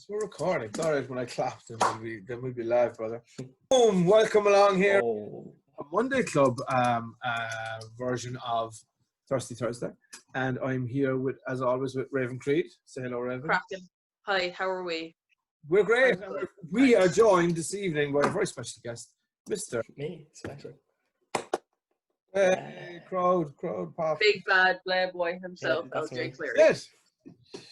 We're recording. It's all right when I clap, then we'll be live, brother. Boom! Welcome along here. A Monday Club version of Thirsty Thursday. And I'm here with, as always, with Raven Creed. Say hello, Raven. Cracking. Hi, how are we? We're great. We are joined this evening by a very special guest, Mr. Me, special. Hey, crowd pop. Big bad playboy himself, Yeah, LJ Cleary. Yes.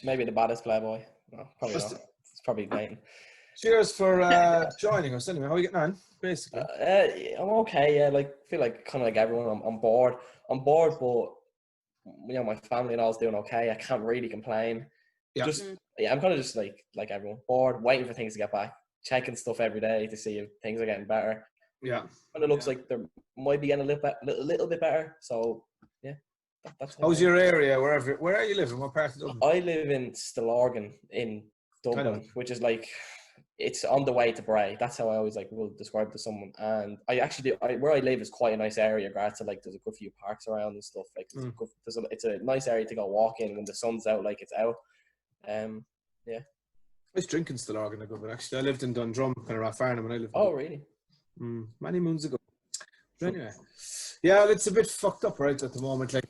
Maybe the baddest playboy. No, probably not. It's probably Nathan. Cheers for joining us. Anyway, how are you getting on? Basically, I'm okay. Yeah, like feel like kind of like everyone. I'm bored. I'm bored, but you know my family and all's doing okay. I can't really complain. Yeah. I'm kind of just like everyone, bored, waiting for things to get back, checking stuff every day to see if things are getting better. Yeah. And it looks like there might be getting a little bit better. So yeah. That's how's your area? Where are you living? What part of Dublin? I live in Stillorgan in Dublin, which is like it's on the way to Bray. That's how I always will describe it to someone. And I actually where I live is quite a nice area. Grass, so there's a good few parks around and stuff. Like it's a nice area to go walk in when the sun's out. Like it's out. Yeah. I was drinking Stillorgan a good bit actually. I lived in Dundrum, kind of Rathfarnham when I lived. Oh really? Many moons ago. But anyway, yeah, it's a bit fucked up right at the moment. Like,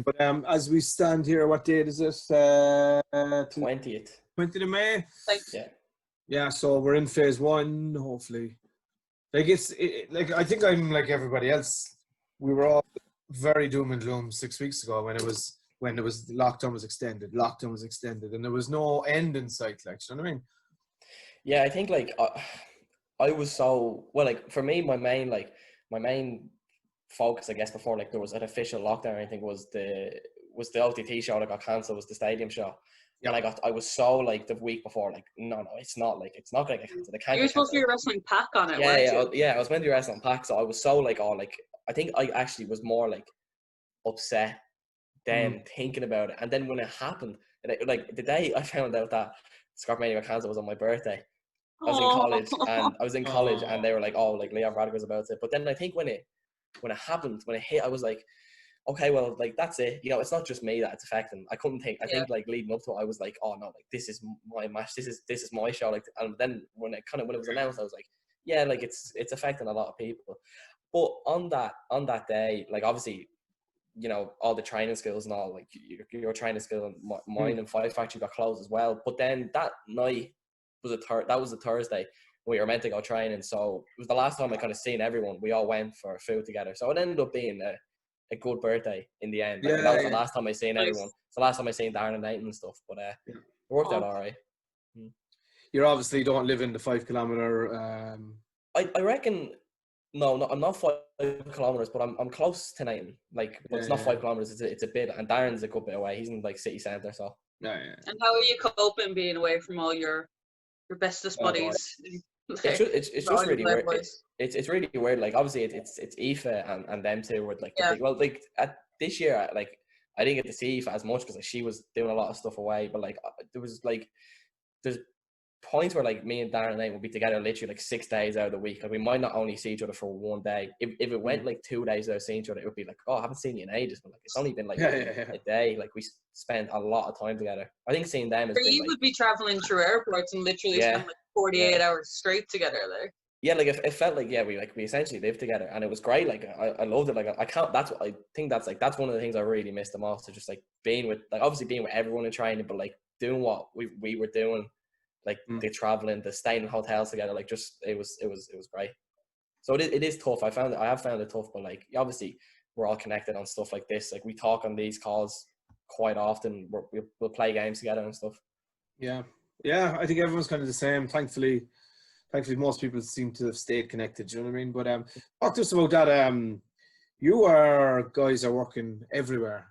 but as we stand here, what date is it? 20th. 20th of May. Yeah. Yeah, so we're in phase one. Hopefully, like like I think I'm like everybody else. We were all very doom and gloom 6 weeks ago when lockdown was extended. And there was no end in sight. Like, you know what I mean? Yeah, I think like I was so well. Like for me, my main focus, I guess, before like there was an official lockdown or anything was the OTT show that got cancelled, was the stadium show. Yeah. And I was so like the week before, like, no, it's not going to get cancelled. You were supposed to be wrestling Pac on it, weren't you? I was meant to be wrestling Pac, so I was so like, I think I actually was more like upset than thinking about it. And then when it happened, like the day I found out that Scorpmania got cancelled was on my birthday. I was in college and they were like, oh, like Leon Radica's about it. But then I think when it happened, when it hit, I was like, okay, well, like that's it. You know, it's not just me that it's affecting. I couldn't think. I think like leading up to it, I was like, oh no, like this is my match. This is my show. Like, and then when it was announced, I was like, yeah, like it's affecting a lot of people. But on that day, like obviously, you know, all the training skills and all, like your training skill and mine and Fight Factory got closed as well. But then that night was a Thursday. We were meant to go training, so it was the last time I kind of seen everyone. We all went for food together, so it ended up being a good birthday in the end. Like, that was the last time I seen everyone. It's the last time I seen Darren and Nathan and stuff, but it worked out all right. You obviously don't live in the 5 kilometer. I reckon. No, I'm not 5 kilometers, but I'm close to Nathan. Like, but it's not 5 kilometers. It's a bit, and Darren's a good bit away. He's in like city centre, so. Yeah. And how are you coping being away from all your bestest buddies? It's just really weird. It's really weird. Like obviously it's Aoife and them two were like like at this year, like I didn't get to see Aoife as much because like, she was doing a lot of stuff away. But like there's points where like me and Darren and I would be together literally like 6 days out of the week. Like we might not only see each other for one day. If it went like 2 days without seeing each other, it would be like, oh, I haven't seen you in ages. But like it's only been like a day. Like we spent a lot of time together. I think seeing them is. Or you would be traveling through airports and literally spend like 48 hours straight together there. Yeah, like it felt like we essentially lived together and it was great. Like I loved it. Like I can't. That's what I think. That's one of the things I really missed the most. So just like being with everyone in training, but like doing what we were doing. Like the traveling, the staying in hotels together, like just it was great. So it is tough. I have found it tough, but like obviously we're all connected on stuff like this. Like we talk on these calls quite often. We'll play games together and stuff. Yeah. I think everyone's kind of the same. Thankfully, most people seem to have stayed connected. You know what I mean? But talk to us about that. You guys are working everywhere.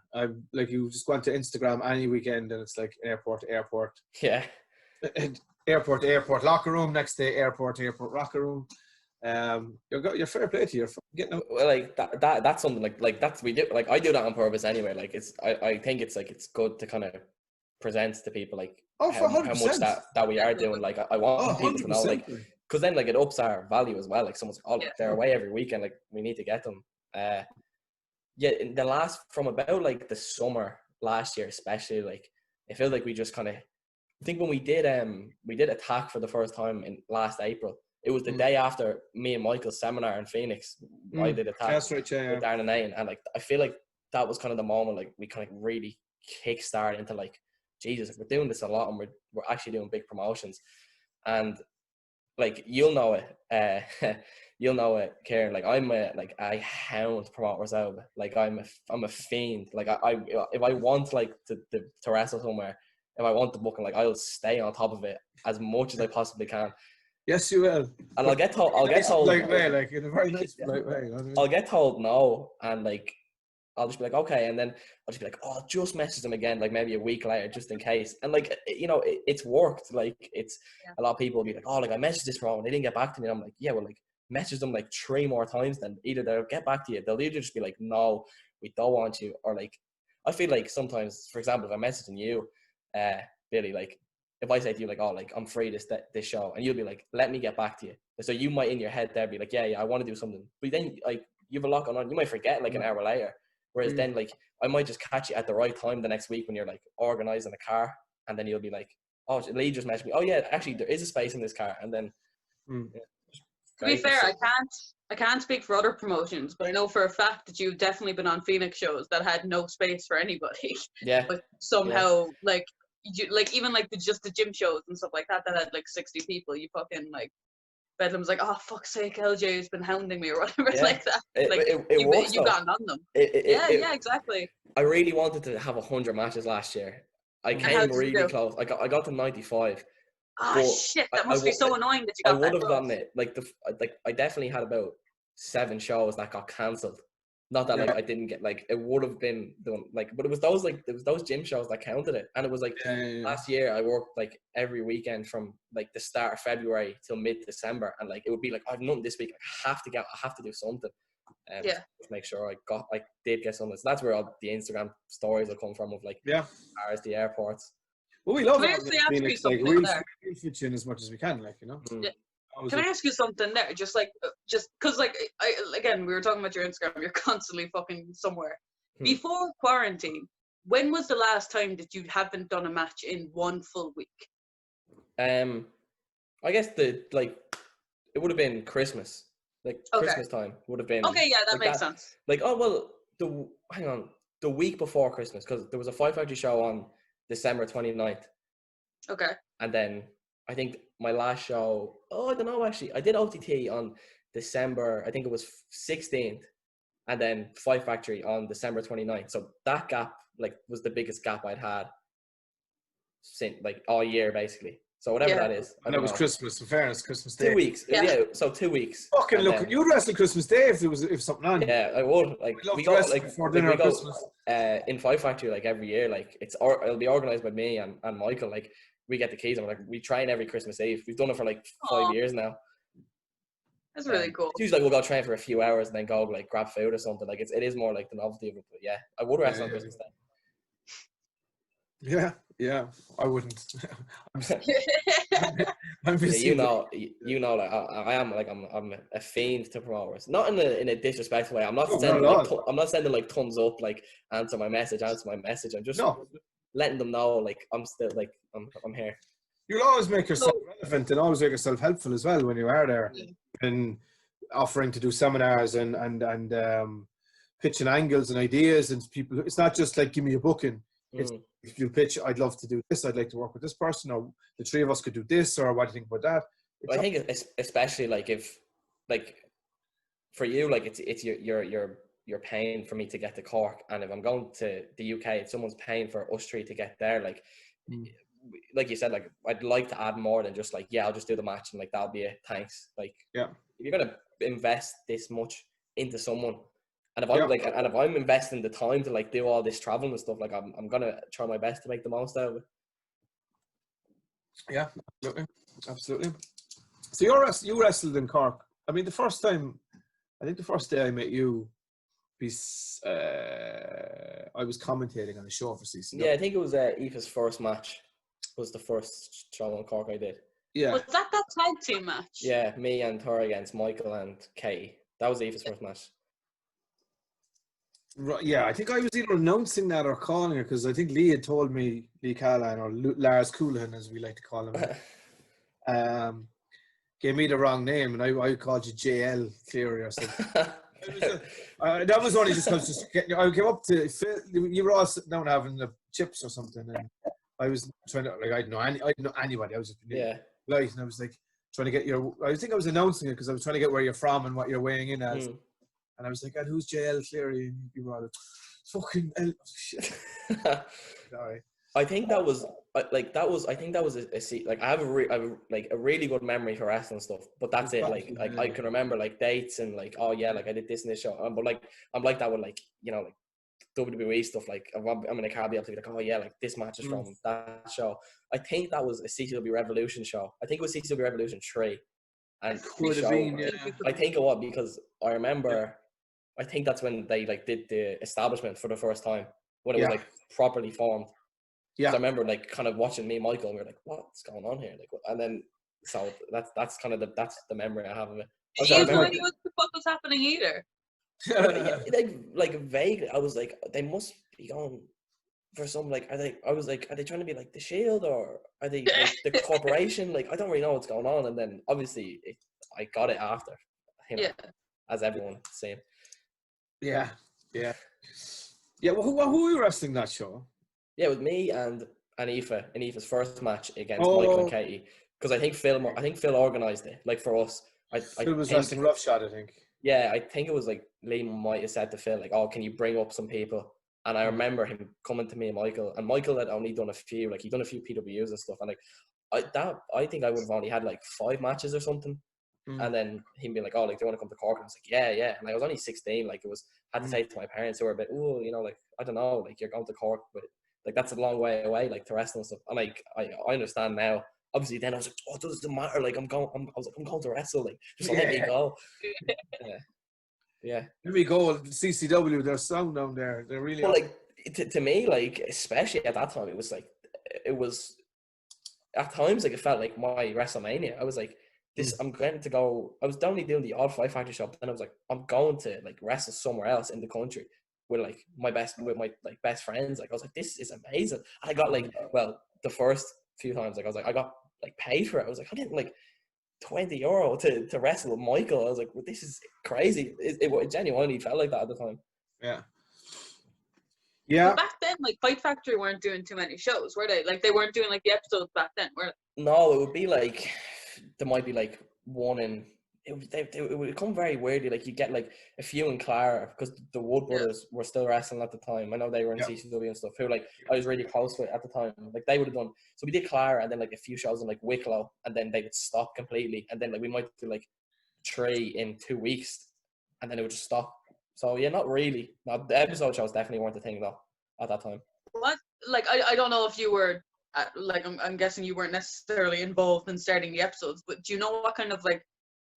Like you just go onto Instagram any weekend and it's like airport. Yeah. Airport, locker room, next day airport, locker room. You're fair play to you. Well, like that's something like that's we do. Like I do that on purpose anyway. Like I think it's like it's good to kind of present to people like how much that we are doing. Like I want people to know, like, because then like it ups our value as well. Like someone's they're away every weekend. Like we need to get them. In the last from about like the summer last year, especially, like I feel like we just kind of I think when we did Attack for the first time in last April, it was the day after me and Michael's seminar in Phoenix. I did Attack That's right, with Darren and Aiden, and like I feel like that was kind of the moment like we kind of really kickstart into like, Jesus, we're doing this a lot and we're actually doing big promotions. And like you'll know it, Kieran. Like I hound promoters out. Like I'm a fiend. Like I if I want like to wrestle somewhere, if I want the booking, like I'll stay on top of it as much as I possibly can. Yes, you will. And I'll get told like in a very nice way. You know what I mean? I'll get told no, and like I'll just be like, okay, and then I'll just be like, oh, I'll just message them again, like maybe a week later, just in case. And like, you know, it's worked. Like it's a lot of people will be like, oh, like I messaged this wrong, they didn't get back to me. And I'm like, yeah, well, like message them like 3 more times, then either they'll get back to you, they'll either just be like, no, we don't want you, or like, I feel like sometimes, for example, if I'm messaging you, Billy, like if I say to you like, oh, like I'm free this show, and you'll be like, let me get back to you. So you might in your head there be like, yeah, I want to do something, but then like you have a lot going on, you might forget like an hour later. Whereas then, like, I might just catch you at the right time the next week when you're, like, organising a car. And then you'll be like, oh, Lee just messaged me. Oh, yeah, actually, there is a space in this car. And then... Yeah. To be fair, I can't speak for other promotions, but I know for a fact that you've definitely been on Phoenix shows that had no space for anybody. Yeah. But somehow, like, even, like, just the gym shows and stuff like that had, like, 60 people. You fucking, like... Bedlam's like, oh, fuck's sake, LJ has been hounding me or whatever like that. Like, you gotten on them. Yeah, exactly. I really wanted to have 100 matches last year. I came really close. I got to 95. Oh, shit, that must be so annoying that you got that I would have gotten it. Like, I definitely had about 7 shows that got cancelled. Not that like I didn't get, like, it would have been done, like, but it was those gym shows that counted it. And it was like last year I worked like every weekend from like the start of February till mid-December, and like it would be like, I have nothing this week, I have to do something. Just make sure I did get something. So that's where all the Instagram stories will come from, of like cars, the airports. Well, we love it. Phoenix, like, we'll fit you in as much as we can, like, you know. Yeah. Can I ask you something there? Just because, like, again, we were talking about your Instagram. You're constantly fucking somewhere. Before quarantine, when was the last time that you haven't done a match in 1 full week? I guess it would have been Christmas. Like Christmas time would have been. Okay, yeah, that makes sense. Like, oh well, the week before Christmas, because there was a Five Factory show on December 29th. Okay. And then I think my last show, I don't know, actually, I did OTT on December, I think it was 16th, and then Five Factory on December 29th. So that gap, like, was the biggest gap I'd had since, like, all year, basically. So whatever that is. And that was Christmas, in fairness, Christmas Day. 2 weeks. Yeah, so 2 weeks. Fucking look, you'd wrestle Christmas Day if something on. Yeah, I would. Like, we go, like, before dinner Christmas. In Five Factory, like, every year, like, it'll be organised by me and Michael. Like, we get the keys and we're like, we train every Christmas Eve. We've done it for like 5 years now. That's really cool. It's usually like we'll go train for a few hours and then go like grab food or something. Like it is more like the novelty of it. But yeah, I would wrestle on Christmas Day. Yeah, I wouldn't. I'm you know, like I am, like I'm a fiend to promoters. Not in a disrespectful way. I'm not sending like thumbs up, like answer my message. I'm just letting them know, like, I'm still, like, I'm here. You'll always make yourself relevant and always make yourself helpful as well when you are there, and offering to do seminars and pitching angles and ideas and people. It's not just like, give me a booking. It's, if you pitch, I'd love to do this, I'd like to work with this person, or the 3 of us could do this, or what do you think about that? I think especially like if, like, for you, like it's you're paying for me to get to Cork, and if I'm going to the UK, if someone's paying for us 3 to get there, like you said, like, I'd like to add more than just like, I'll just do the match and like that'll be it, thanks. Like, if you're gonna invest this much into someone, and if I'm like, and if I'm investing the time to like do all this traveling and stuff, like I'm gonna try my best to make the most out of it. Yeah, absolutely. So you wrestled in Cork. I mean, I think the first day I met you, I was commentating on the show for CCW. Yeah, I think it was Aoife's first match. Was the first show in Cork I did. Yeah. Was that tag team match? Yeah, me and her against Michael and Katie. That was Aoife's first match. Right, yeah, I think I was either announcing that or calling it because I think Lee had told me, Lee Callahan or Lars Coolahan as we like to call him, gave me the wrong name and I called you JL Cleary or something. That was only just because I came up to Phil, you were all sitting down having the chips or something, and I was trying to I didn't know anybody. I was just light, and I was like trying to get I think I was announcing it because I was trying to get where you're from and what you're weighing in as, and I was like, "Who's JL Cleary?" And people were all like, "Fucking L." Oh, shit. Sorry. I think that was I think that was like I have a really good memory for wrestling stuff, but that's it. Like I can remember like dates and like, oh yeah, like I did this and this show, but like I'm like that with like, you know, like WWE stuff. Like I'm in a car, be able to be like, oh yeah, like this match is from that show. I think that was a CCW Revolution show. I think it was CCW Revolution 3, and could have been, yeah. I think it was because I remember. I think that's when they like did the establishment for the first time when it was like properly formed. Yeah, I remember like kind of watching me and Michael, and we were like, "What's going on here?" Like, and then so that's kind of that's the memory I have of it. You had no idea what the fuck was happening either. like vaguely, I was like, they must be going for some like, are they trying to be like the Shield or are they like the corporation? Like, I don't really know what's going on. And then obviously, I got it after, you know, as everyone saying. Yeah. Well, who were you wrestling that show? Yeah, it was me and Aoife in Aoife's first match against Michael and Katie, because I think Phil organised it, like for us. Phil was wrestling Roughshod, I think. Yeah, I think it was like Liam might have said to Phil, like, "Oh, can you bring up some people?" And I remember him coming to me and Michael had only done a few, like he'd done a few PWs and stuff, and like I think I would have only had like 5 matches or something. And then him being like, "Oh, like, do you want to come to Cork?" And I was like, "Yeah." And I was only 16. Like, it was had to say to my parents who were a bit, "Oh, you know, like I don't know, like you're going to Cork, but like that's a long way away, like to wrestling and stuff." And like I understand now. Obviously, then I was like, "Oh, it doesn't matter. Like I'm going to wrestle. Like just let me go." Yeah. Let me go. CCW, their sound down there. They're really. Well, like to me, like especially at that time, it was at times like it felt like my WrestleMania. I was like, this. I'm going to go. I was only doing the odd Fight Factory shop, and I was like, I'm going to like wrestle somewhere else in the country with like my best friends. Like I was like, this is amazing. And I got like, well, the first few times, like I got like paid for it. I was like, I'm getting like €20 to wrestle with Michael. I was like, well, this is crazy. It genuinely felt like that at the time. Yeah. But back then, like Fight Factory weren't doing too many shows, were they? Like they weren't doing like the episodes back then, were they? No, it would be like there might be like one in. It would come very weirdly. Like you get like a few in Clara because the Wood brothers were still wrestling at the time. I know they were in CCW and stuff. Who like I was really close with at the time. Like they would have done. So we did Clara and then like a few shows in like Wicklow, and then they would stop completely. And then like we might do like 3 in 2 weeks, and then it would just stop. So yeah, not really. No, the episode shows definitely weren't a thing though at that time. What? Like I don't know if you were like I'm guessing you weren't necessarily involved in starting the episodes, but do you know what kind of like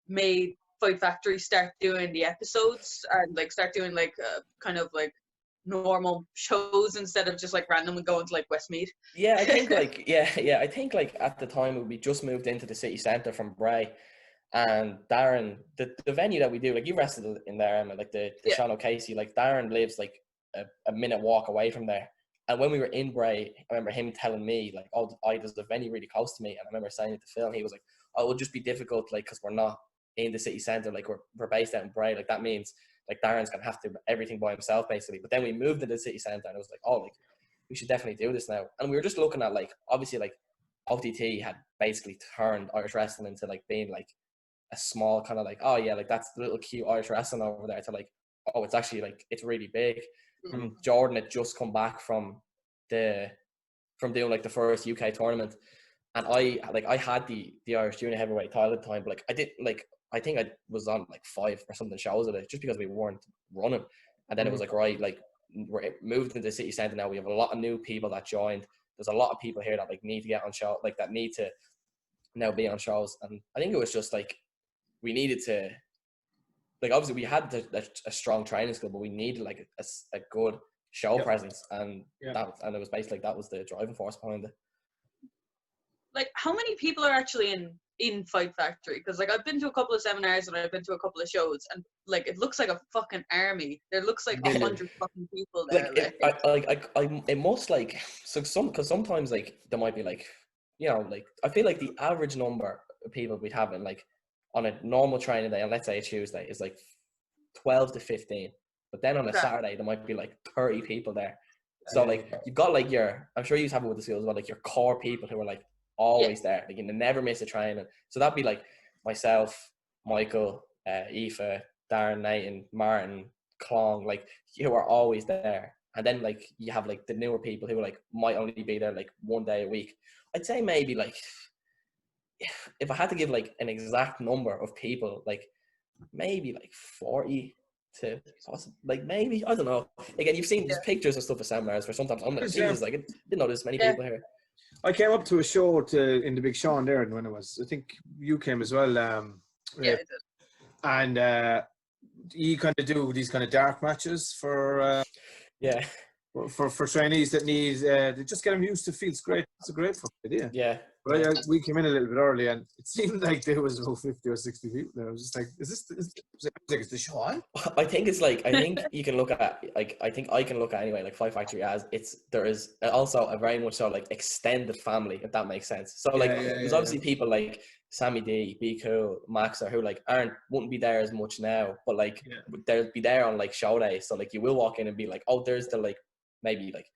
made Fight Factory start doing the episodes and like start doing like kind of like normal shows instead of just like randomly going to like Westmeath? Yeah, I think like I think like at the time we just moved into the city centre from Bray, and Darren, the venue that we do, like you wrestled in there, Emma, like the Sean O'Casey, like Darren lives like a minute walk away from there. And when we were in Bray, I remember him telling me like, "Oh, there's a venue really close to me," and I remember saying it to Phil, and he was like, "Oh, it would just be difficult, like, because we're not in the city centre, like we're based out in Bray, like that means like Darren's gonna have to do everything by himself basically." But then we moved to the city centre, and it was like, "Oh, like we should definitely do this now." And we were just looking at like obviously like OTT had basically turned Irish wrestling into like being like a small kind of like, oh yeah, like that's the little cute Irish wrestling over there, to like, oh, it's actually like it's really big. And Jordan had just come back from doing like the first UK tournament, and I had the Irish junior heavyweight title at the time, but like I didn't like, I think I was on like 5 or something shows of it just because we weren't running. And then it was like, right, like we're moved into the city centre now, we have a lot of new people that joined, there's a lot of people here that like need to get on show, like that need to now be on shows. And I think it was just like we needed to, like obviously we had a strong training skill, but we needed like a good show presence, and and it was basically like that was the driving force behind it. Like how many people are actually in in Fight Factory, because like I've been to a couple of seminars and I've been to a couple of shows, and like it looks like a fucking army. There looks like 100 fucking people there. It must like because sometimes like there might be like, you know, like I feel like the average number of people we'd have in like on a normal training day, and let's say a Tuesday, is like 12 to 15. But then on a Saturday there might be like 30 people there. So like you've got like I'm sure you have it with the schools as well, like your core people who are like always there, like you never miss a training. So that'd be like myself, Michael, Aoife, Darren, Nathan, Martin, Clong, like who are always there. And then like you have like the newer people who like might only be there like one day a week. I'd say maybe like, if I had to give like an exact number of people, like maybe like 40 to like maybe, I don't know. Again, you've seen pictures and stuff of seminars where sometimes I'm like, Jesus, like I didn't know there's many people here. I came up to a show in the Big Sean there, and when it was, I think you came as well. I did. And you kind of do these kind of dark matches for for trainees that need to just get them used to. Feels great. It's a great fucking idea. Yeah. But we came in a little bit early, and it seemed like there was about 50 or 60 people there. I was just like, is the show on? I think it's like, I think you can look at, like, I think I can look at anyway, like Fight Factory as there is also a very much so like extended family, if that makes sense. So like there's obviously people like Sammy D, Be Cool, Maxer, who like wouldn't be there as much now, but like they'll be there on like show days. So like you will walk in and be like, oh, there's the like maybe like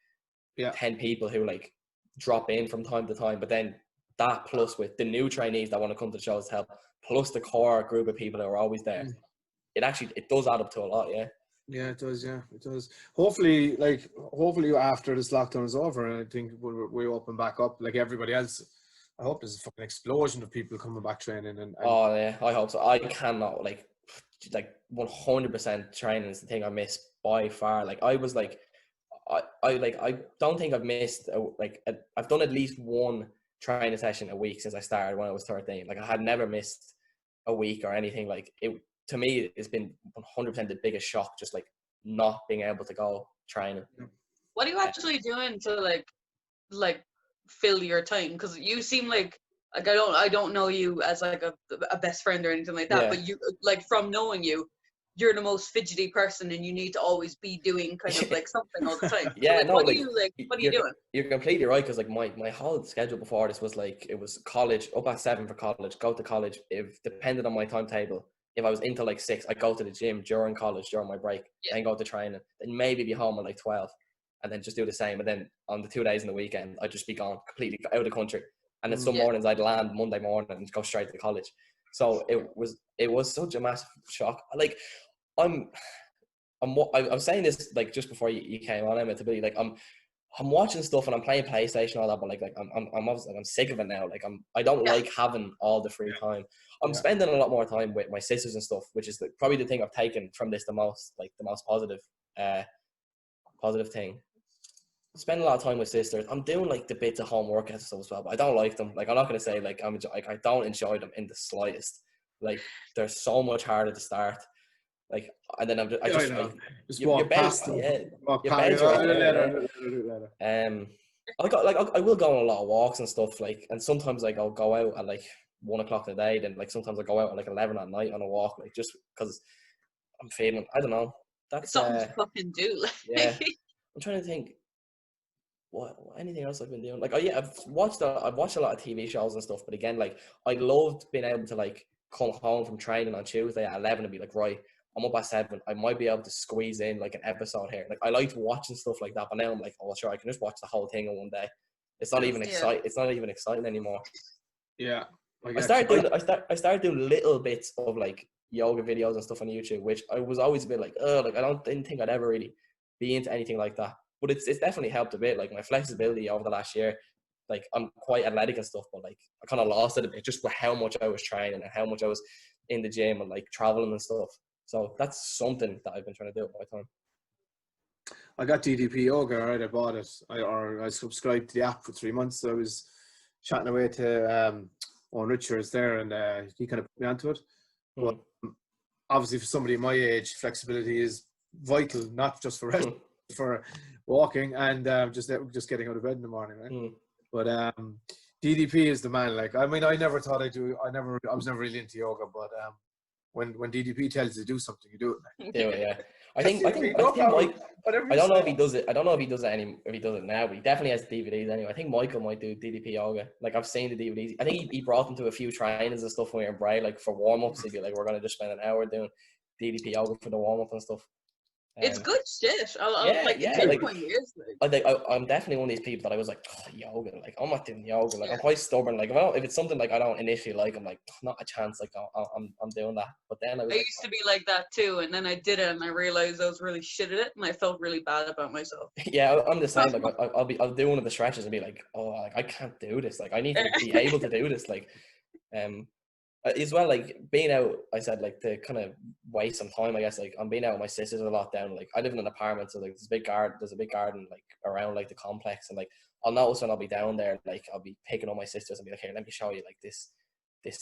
10 people who like drop in from time to time, but then that plus with the new trainees that want to come to the shows to help, plus the core group of people that are always there, it does add up to a lot. Yeah, it does. Yeah, it does. Hopefully after this lockdown is over, and I think we open back up like everybody else, I hope there's a fucking explosion of people coming back training. And oh yeah, I hope so. I cannot like 100% training is the thing I miss by far. Like I was like, I don't think I've missed I've done at least one training session a week since I started when I was 13. Like I had never missed a week or anything. Like it, to me, it's been 100% the biggest shock, just like not being able to go training. What are you actually doing to like fill your time? Because you seem like I don't know you as like a best friend or anything like that, but you like from knowing you, you're the most fidgety person, and you need to always be doing kind of like something all the time. Yeah, so, what are you doing? You're completely right, because like my whole schedule before this was like, it was college, up at 7 for college, go to college. If depended on my timetable, if I was into like 6, I'd go to the gym during college, during my break, then go to training, then maybe be home at like 12, and then just do the same. And then on the 2 days in the weekend, I'd just be gone completely out of the country. And then some mornings I'd land Monday morning and go straight to college. So it was such a massive shock. Like I'm saying this like just before you came on, Emma, to be like I'm watching stuff and I'm playing PlayStation and all that, but like I'm obviously like I'm sick of it now. Like I don't like having all the free time. I'm spending a lot more time with my sisters and stuff, which is probably the thing I've taken from this the most positive thing. Spend a lot of time with sisters. I'm doing like the bits of homework and stuff as well, but I don't like them. Like I'm not gonna say like I don't enjoy them in the slightest. Like they're so much harder to start. Like, and then I walk past them. I will go on a lot of walks and stuff, like, and sometimes like I'll go out at like 1 o'clock in the day, then like sometimes I go out at like 11 at night on a walk, like just because I'm feeling, I don't know. That's something to fucking do. Yeah, I'm trying to think. What anything else I've been doing? Like, I've watched a lot of TV shows and stuff, but again, like I loved being able to like come home from training on Tuesday at 11 and be like, right, I'm up at 7. I might be able to squeeze in like an episode here. Like I liked watching stuff like that, but now I'm like, oh sure, I can just watch the whole thing in one day. It's not even exciting. It's not even exciting anymore. Yeah, I started doing little bits of like yoga videos and stuff on YouTube, which I was always a bit like, oh, like didn't think I'd ever really be into anything like that. But it's definitely helped a bit. Like my flexibility over the last year, like I'm quite athletic and stuff, but like I kind of lost it a bit just with how much I was training and how much I was in the gym and like traveling and stuff. So that's something that I've been trying to do at my time. I got DDP Yoga, right? I bought it. I subscribed to the app for 3 months. So I was chatting away to Owen Richards there, and he kind of put me onto it. But obviously, for somebody my age, flexibility is vital, not just for rest, for walking and just getting out of bed in the morning, right? But DDP is the man. Like, I mean, I was never really into yoga, but when DDP tells you to do something, you do it. Do it, yeah. I think Mike. Whatever I don't know if he does it. I don't know if he does it now, but he definitely has DVDs anyway. I think Michael might do DDP yoga. Like, I've seen the DVDs. I think he brought them to a few trainings and stuff when we were in Bray, like for warm ups. He'd be like, "We're gonna just spend an hour doing DDP yoga for the warm up and stuff." It's good shit. Take my years. I'm definitely one of these people that I was like, oh, yoga. Like, I'm not doing yoga. Like, I'm quite stubborn. Like, if it's something like I don't initially like, I'm like, not a chance. Like, I'm doing that. But then I used to be like that too, and then I did it, and I realized I was really shit at it, and I felt really bad about myself. Yeah, I'm the same. Like, I'll do one of the stretches and be like, oh, like I can't do this. Like, I need to be able to do this. Like, as well, like being out, I said, like to kind of waste some time. I guess like I'm being out with my sisters a lot down. Like I live in an apartment, so like there's a big garden like around like the complex, and like I'll notice when I'll be down there, like I'll be picking up my sisters and be like, here, let me show you like this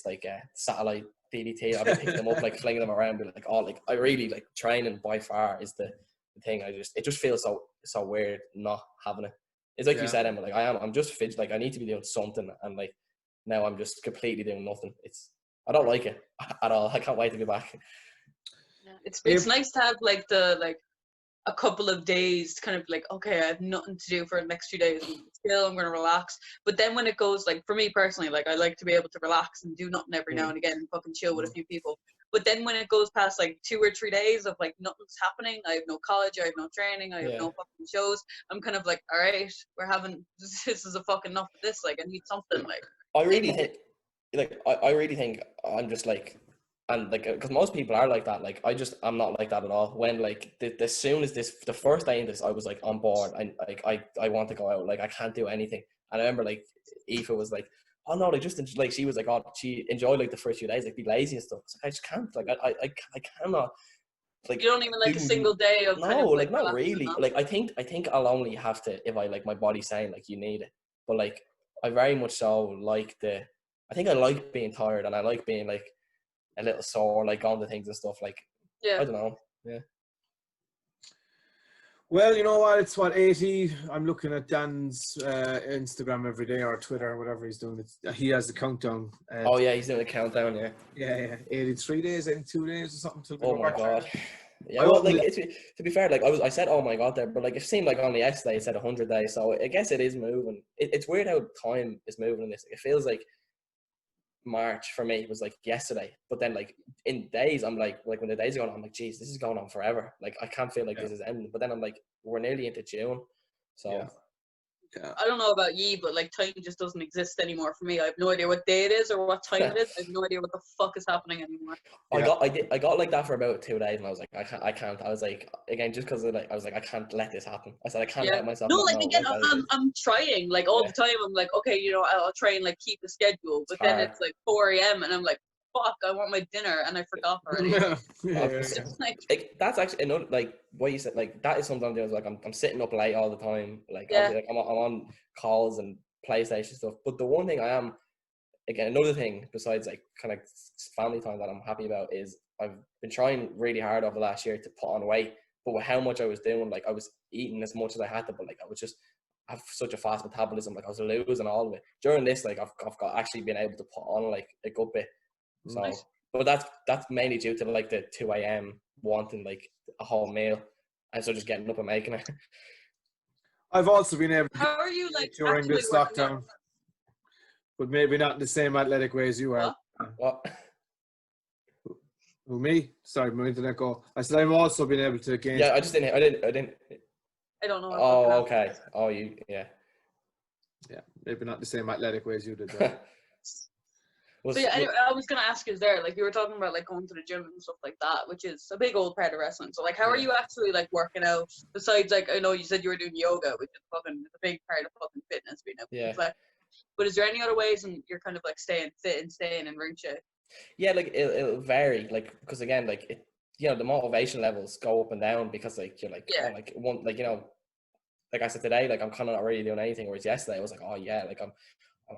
like satellite DDT. I'll be picking them up, like flinging them around, be like, oh, like I really like training by far is the thing. It just feels so weird not having it. It's like you said, Emma, like I'm just fidget. Like I need to be doing something, and like now I'm just completely doing nothing. I don't like it at all. I can't wait to be back. Yeah, it's nice to have like a couple of days to kind of like, okay, I have nothing to do for the next few days. Still, I'm going to relax. But then when it goes, like for me personally, like I like to be able to relax and do nothing every now and again and fucking chill with a few people. But then when it goes past like 2 or 3 days of like nothing's happening, I have no college, I have no training, I have no fucking shows. I'm kind of like, all right, this is a fucking enough of this. Like I need something. Like I really think I'm just like, and like, because most people are like that. Like I'm not like that at all. When like the soon as the first day in this, I was like on board. I want to go out. Like I can't do anything. And I remember like Aoife was like, oh no, like just like she was like, oh, she enjoyed like the first few days, like be lazy and stuff. I just can't. Like I cannot. Like you don't even like a single day of kind of like not really. Like I think I'll only have to if I like my body saying like you need it. But like I very much so like I think I like being tired, and I like being like a little sore, like on the things and stuff. Like I don't know. Yeah. Well, you know what? It's 80. I'm looking at Dan's Instagram every day or Twitter or whatever he's doing. He has the countdown. Oh yeah, he's doing a countdown. Yeah. Yeah. 83 days, 82 days or something. Oh my god. Yeah, well, like to be fair, like I said, oh my god, there, but like it seemed like only yesterday it said 100 days, so I guess it is moving. It's weird how time is moving in this. It feels like March for me was like yesterday, but then like in days, I'm like when the days are going on, I'm like, geez, this is going on forever. Like I can't feel like this is ending. But then I'm like, we're nearly into June, so. Yeah. I don't know about you, but like time just doesn't exist anymore for me. I have no idea what day it is or what time it is. I have no idea what the fuck is happening anymore. I got like that for about 2 days, and I was like, I can't. I was like, again, just because like I was like, I can't let this happen. I said I can't let myself. No, like again, I'm trying like all the time. I'm like, okay, you know, I'll try and like keep the schedule, but then it's like 4 a.m. and I'm like, fuck, I want my dinner, and I forgot already. Like that's actually another, like what you said, like that is something I'm doing. Like I'm sitting up late all the time. Like I'm on calls and PlayStation stuff. But the one thing I am, again, another thing besides like kind of family time that I'm happy about is I've been trying really hard over the last year to put on weight. But with how much I was doing, like I was eating as much as I had to, but like I was just have such a fast metabolism. Like I was losing all of it during this. Like I've got actually been able to put on like a good bit. So, nice. But that's mainly due to like the 2 a.m. wanting like a whole meal, and so just getting up and making it. I've also been able to. How are you like during this lockdown? But maybe not in the same athletic way as you are. What? Who, me? Sorry, my internet go. I said I've also been able to gain. Yeah, I didn't. I don't know. Oh, okay. Oh, you. Yeah. Yeah, maybe not the same athletic way as you did. So yeah, anyway, I was gonna ask you there, like you were talking about like going to the gym and stuff like that, which is a big old part of wrestling. So like, how are you actually like working out? Besides, like I know you said you were doing yoga, which is fucking a big part of fucking fitness, being able to flex. But is there any other ways, and you're kind of like staying fit and staying in ring shape? Yeah, like it'll vary, like because again, like it, you know, the motivation levels go up and down because like you're like, oh, like one, like you know, like I said today, like I'm kind of not really doing anything. Whereas yesterday, I was like, oh yeah, like I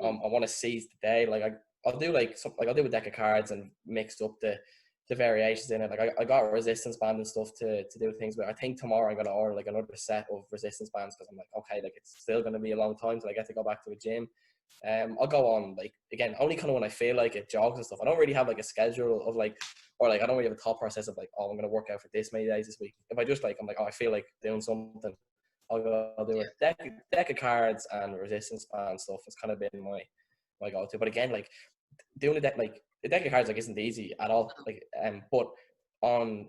want to seize the day, like I'll do like something, like I'll do a deck of cards and mix up the variations in it. Like I got a resistance band and stuff to do things with. I think tomorrow I'm gonna order like another set of resistance bands because I'm like, okay, like it's still gonna be a long time till I get to go back to a gym. I'll go on, like, again, only kind of when I feel like it, jogs and stuff. I don't really have like a schedule of like, or like I don't really have a thought process of like, oh, I'm gonna work out for this many days this week. If I just like, I'm like, oh, I feel like doing something, I'll do it. Deck of cards and resistance band stuff has kind of been my go-to. But again, like doing the deck of cards like isn't easy at all. Like but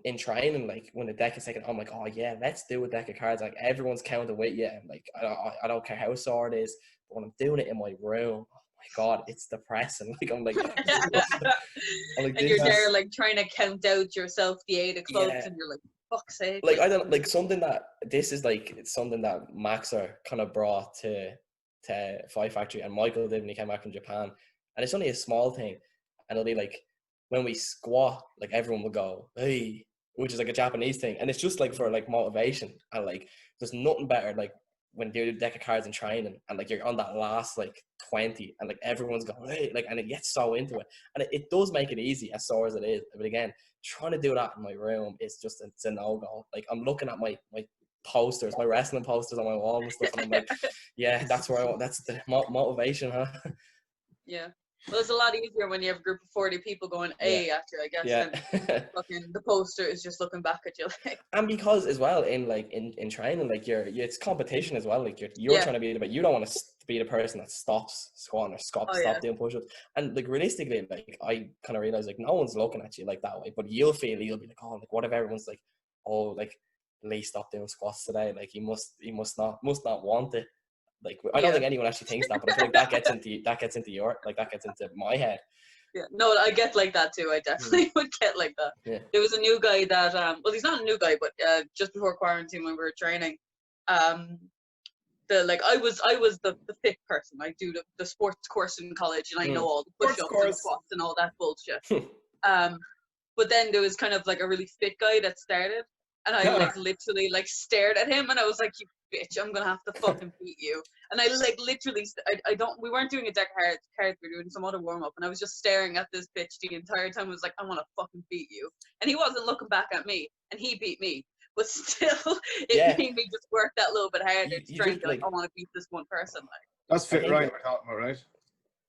in training, like when the deck is taken, I'm like, oh yeah, let's do a deck of cards. Like everyone's counting with you, and like I don't care how sore it is. But when I'm doing it in my room, oh my god, it's depressing. Like I'm like, and you're there like trying to count out yourself the 8 of clubs, and you're like, fuck's sake. Like I don't like something that this is like it's something that Maxer kind of brought to Fight Factory, and Michael did when he came back from Japan. And it's only a small thing, and it'll be like when we squat, like everyone will go, hey, which is like a Japanese thing, and it's just like for like motivation. And like there's nothing better like when you do a deck of cards in training, and like you're on that last like 20, and like everyone's going, hey, like, and it gets so into it, and it does make it easy, as sore as it is. But again, trying to do that in my room is just it's a no-go. Like I'm looking at my posters, my wrestling posters on my wall and stuff, and I'm like, yeah, that's where that's the motivation, huh? Yeah. Well, it's a lot easier when you have a group of 40 people going after, I guess, than fucking the poster is just looking back at you. Like. And because as well in training, like it's competition as well. Like you're trying to be you don't want to be the person that stops squatting or stop doing push-ups. And like realistically, like I kind of realize like no one's looking at you like that way, but you'll be like, oh, like what if everyone's like, oh, like Lee stopped doing squats today, like he must not want it. Like I don't think anyone actually thinks that, but I feel like that gets into my head. Yeah, no, I get like that too. I definitely would get like that. Yeah. There was a new guy that well, he's not a new guy, but just before quarantine when we were training, I was the fit person. I do the sports course in college, and I know all the push-ups and squats and all that bullshit. But then there was kind of like a really fit guy that started, and I like literally like stared at him, and I was like, you bitch, I'm gonna have to fucking beat you. And I like literally, we weren't doing a deck of cards, we were doing some other warm up, and I was just staring at this bitch the entire time. I was like, I want to fucking beat you. And he wasn't looking back at me, and he beat me. But still, it made me just work that little bit harder to try and like, I want to beat this one person. Like. That's Fit Ryan we're talking about, right?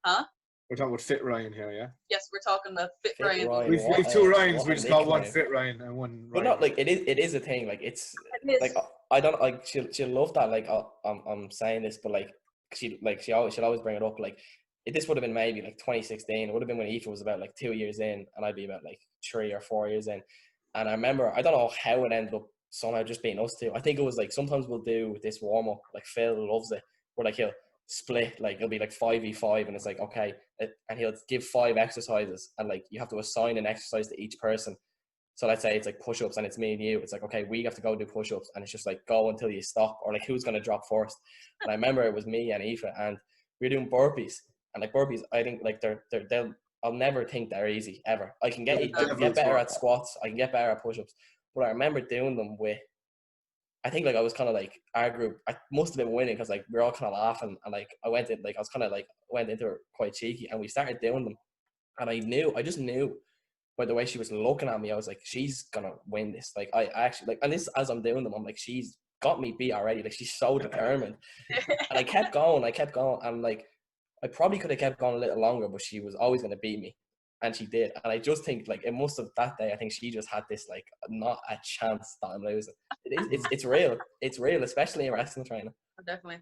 Huh? We're talking about Fit Ryan here, yeah? Yes, we're talking about Fit Ryan. We've two Ryans, we just got one Fit Ryan and one Ryan. But not like it is a thing. Like it's like I don't like she'll love that. Like I'm saying this, but like she'll always bring it up. Like this would have been maybe like 2016. It would have been when Aoife was about like 2 years in, and I'd be about like 3 or 4 years in. And I remember, I don't know how it ended up somehow just being us two. I think it was like sometimes we'll do this warm up. Like Phil loves it, where like he'll split, like it'll be like 5v5, and it's like okay, and he'll give 5 exercises, and like you have to assign an exercise to each person. So let's say it's like push-ups and it's me and you. It's like, okay, we have to go do push-ups, and it's just like go until you stop, or like who's going to drop first. And I remember it was me and Aoife, and we were doing burpees. And like burpees, I think like they'll I'll never think they're easy ever. I can get better at squats. I can get better at push-ups. But I remember doing them with, I think like I was kind of like our group. I must have been winning because like we were all kind of laughing, and like I went into it quite cheeky, and we started doing them. And I just knew by the way she was looking at me, I was like, she's gonna win this. Like I actually like, and this as I'm doing them, I'm like, she's got me beat already. Like she's so determined. And I kept going, and like I probably could have kept going a little longer, but she was always gonna beat me, and she did. And I just think like it must have that day. I think she just had this like not a chance that I'm losing. It's real. It's real, especially in wrestling training. Definitely.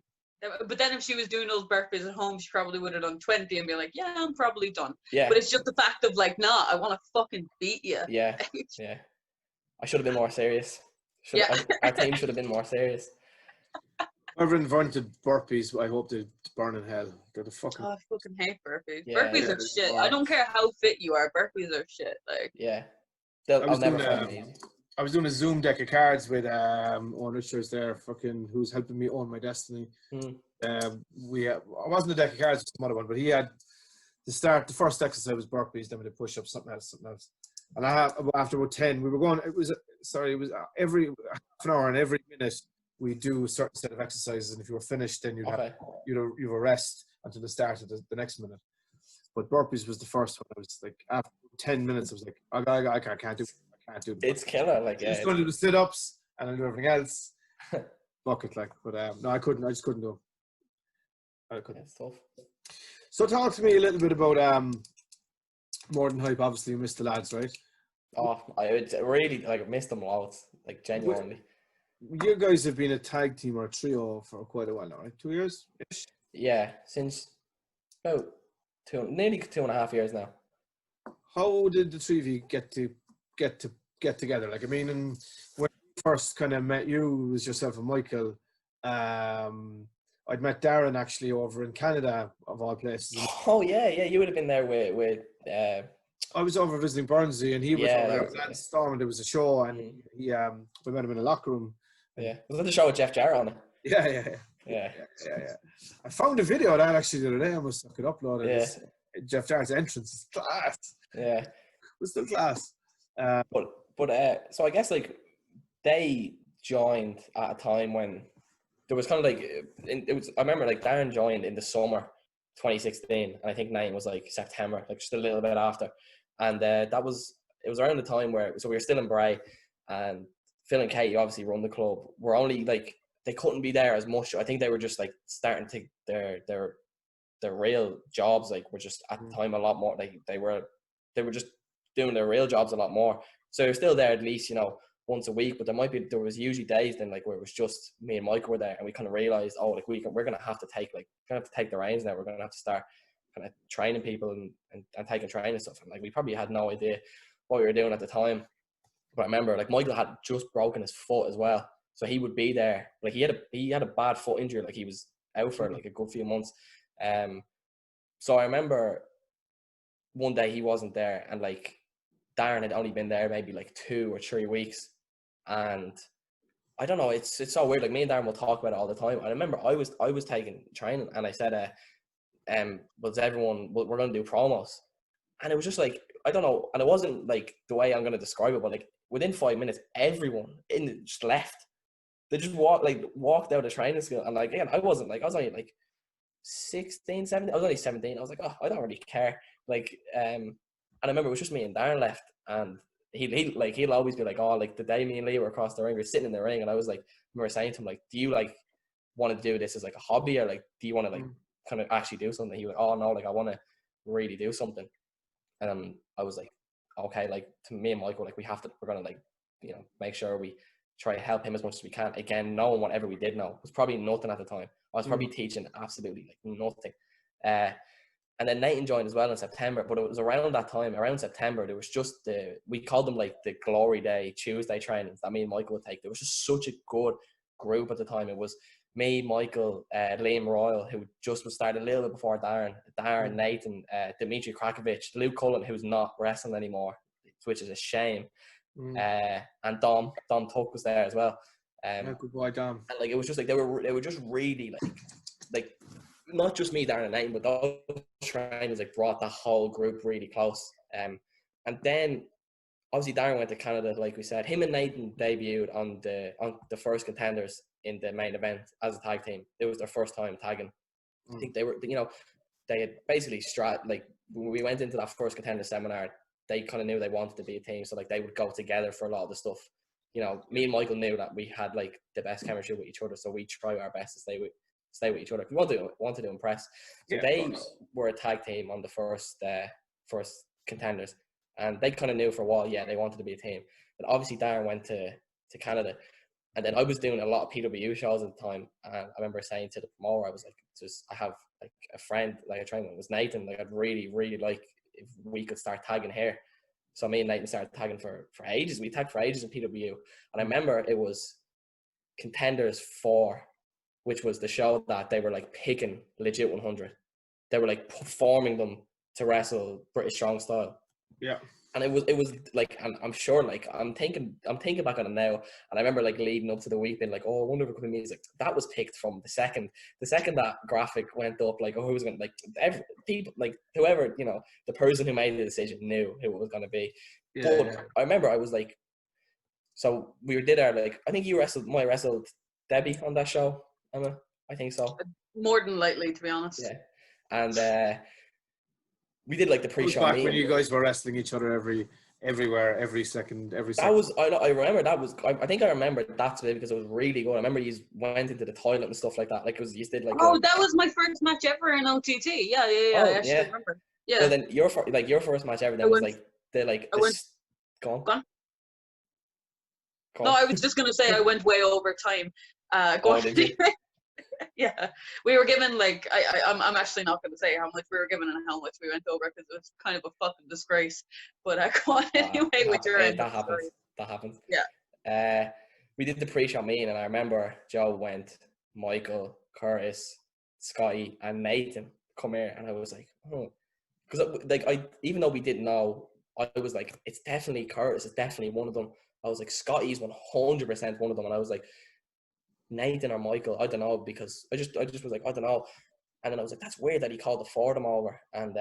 But then if she was doing those burpees at home, she probably would have done 20 and be like, yeah, I'm probably done. Yeah. But it's just the fact of like, nah, I want to fucking beat you. Yeah. Yeah. I should have been more serious. Our team should have been more serious. Whoever invented burpees, I hope they burn in hell. They're the fucking... Oh, I fucking hate burpees. Yeah, burpees are shit. I don't care how fit you are. Burpees are shit. Like. Yeah. I'll never find them easy. I was doing a Zoom deck of cards with Owen Richards there, fucking, who's helping me own my destiny. I wasn't a deck of cards, some other one, but he had the first exercise was burpees, then we did push-ups, something else. And after about 10, we were going, it was every half an hour and every minute we do a certain set of exercises, and if you were finished, then you'd have a rest until the start of the next minute. But burpees was the first one. I was like, after 10 minutes, I was like, I can't do it. Can't do it. It's killer, like just going to do the sit-ups and I do everything else. Bucket, like, but no, I couldn't. I just couldn't do them. I couldn't. It's tough. So talk to me a little bit about More Than Hype. Obviously, you missed the lads, right? Oh, I would really like missed them loads, like genuinely. You guys have been a tag team or a trio for quite a while now, right? 2 years ish. Yeah, since about nearly 2.5 years now. How did the three of you get together? Like, I mean, and when I first kind of met you, it was yourself and Michael. I'd met Darren actually over in Canada, of all places. Oh yeah, you would have been there with. I was over visiting Burnsy, and he was over there. It was yeah. at Storm, and there was a show, and we met him in a locker room. Yeah, was it the show with Jeff Jarrett on it? Yeah. I found a video of that actually the other day. I must have uploaded it. Jeff Jarrett's entrance is class. Yeah, it was still class. But so I guess like they joined at a time when there was kind of like it was. I remember like Darren joined in the summer 2016, and I think Nate was like September, like just a little bit after, and it was around the time where we were still in Bray, and Phil and Katie obviously run the club. Were only like they couldn't be there as much. I think they were just like starting to their real jobs. Like were just at the time a lot more. Like they were just doing their real jobs a lot more. So they're still there at least once a week. But there was usually days then like where it was just me and Michael were there, and we kind of realized like we're gonna have to take the reins now. We're gonna have to start kind of training people and taking training stuff. And like we probably had no idea what we were doing at the time. But I remember like Michael had just broken his foot as well, so he would be there. Like he had a bad foot injury, like he was out for like a good few months. So I remember one day he wasn't there, and like Darren had only been there maybe like 2 or 3 weeks, and I don't know. It's so weird. Like me and Darren will talk about it all the time. I remember I was taking training, and I said, was everyone we're going to do promos, and it was just like I don't know, and it wasn't like the way I'm going to describe it, but like within 5 minutes, everyone just left. They just walked out of training school, and like again, I was only like 16, 17. I was only 17. I was like, oh, I don't really care. Like, and I remember it was just me and Darren left, and he'll always be like, oh, like the day me and Lee were across the ring, we were sitting in the ring, and I was like, I remember saying to him like, do you like want to do this as like a hobby, or like do you want to like kind of actually do something? He was like, oh no, like I want to really do something. And I was like, okay, like to me and Michael, like we're gonna like make sure we try to help him as much as we can. Again, knowing whatever we did know was probably nothing at the time. I was probably teaching absolutely like nothing. And then Nathan joined as well in September, but it was around that time, around September, there was just we called them like the Glory Day Tuesday trainings that me and Michael would take. There was just such a good group at the time. It was me, Michael, Liam Royal, who just was started a little bit before Darren, Nathan, Dimitri Krakovic, Luke Cullen, who's not wrestling anymore, which is a shame. And Dom Tuck was there as well. Good boy, Dom. And like it was just like they were just really like not just me, Darren and Nathan, but those trainers like brought the whole group really close. And then obviously Darren went to Canada, like we said. Him and Nathan debuted on the first Contenders in the main event as a tag team. It was their first time tagging. I think they were, they had basically like when we went into that first Contender seminar, they kind of knew they wanted to be a team, so like they would go together for a lot of the stuff. Me and Michael knew that we had like the best chemistry with each other, so we try our best to stay with each other. We wanted to impress. So they were a tag team on the first Contenders, and they kind of knew for a while, they wanted to be a team. But obviously Darren went to Canada, and then I was doing a lot of PWU shows at the time, and I remember saying to the promoter, I was like, I have like a friend, like a trainer, it was Nathan, like I'd really, really like if we could start tagging here. So me and Nathan started tagging for ages. We tagged for ages in PWU. And I remember it was Contenders 4, which was the show that they were like picking legit 100. They were like performing them to wrestle British Strong Style. Yeah. And it was like, and I'm sure, like, I'm thinking back on it now, and I remember like leading up to the week being like, oh, I wonder if it could be music. That was picked from the second that graphic went up, like, oh, who was going to, like, people, like, whoever, the person who made the decision knew who it was going to be. I remember I was like, so we did our, like, I think you wrestled Debbie on that show, Emma, I think so. More than likely, to be honest. Yeah. And, we did like the pre-show back when you guys were wrestling each other every everywhere, every second. That was, I remember that was, I think I remember that today because it was really good. I remember you went into the toilet and stuff like that. Like, it was, you did like that was my first match ever in OTT. Yeah, I actually remember. Yeah. Well, then your first match ever then was like, go on. No, I was just going to say I went way over time. Yeah, we were given like I'm actually not going to say how much we were given and how much we went over because it was kind of a fucking disgrace. But go on anyway with your end. That happens. That happens. Yeah. We did the pre-show meeting, and I remember Joe went, Michael, Curtis, Scotty, and Nathan come here, and I was like, oh, because like even though we didn't know, I was like, it's definitely Curtis. It's definitely one of them. I was like, Scotty's 100% one of them, and I was like, Nathan or Michael, I don't know, because I just was like, I don't know. And then I was like, that's weird that he called the four of them over. And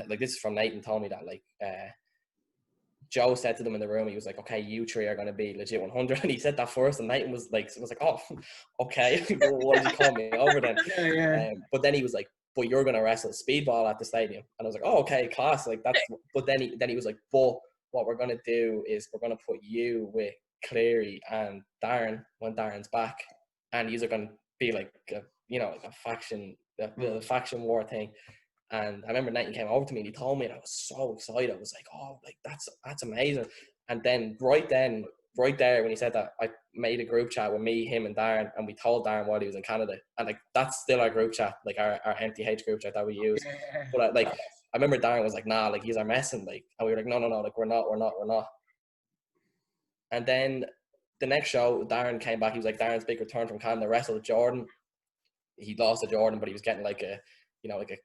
like, this is from Nathan told me that, like, Joe said to them in the room, he was like, okay, you three are going to be legit 100. And he said that first, and Nathan was like, oh, okay. Why did you call me over then? Yeah. But then he was like, but you're going to wrestle speedball at the stadium. And I was like, oh, okay, class. Like, that's, but then he was like, but what we're going to do is we're going to put you with Cleary and Darren when Darren's back, and these are going to be like like a faction, a faction war thing. And I remember Nathan came over to me and he told me, and I was so excited. I was like, oh, like that's amazing. And then right there when he said that, I made a group chat with me, him, and Darren, and we told Darren while he was in Canada, and like that's still our group chat, like our MTH group chat that we use. But I remember Darren was like, nah, like he's our messing, like, and we were like, no, like we're not. And then the next show, Darren came back. He was like, Darren's big return from Canada, wrestled Jordan. He lost to Jordan, but he was getting like a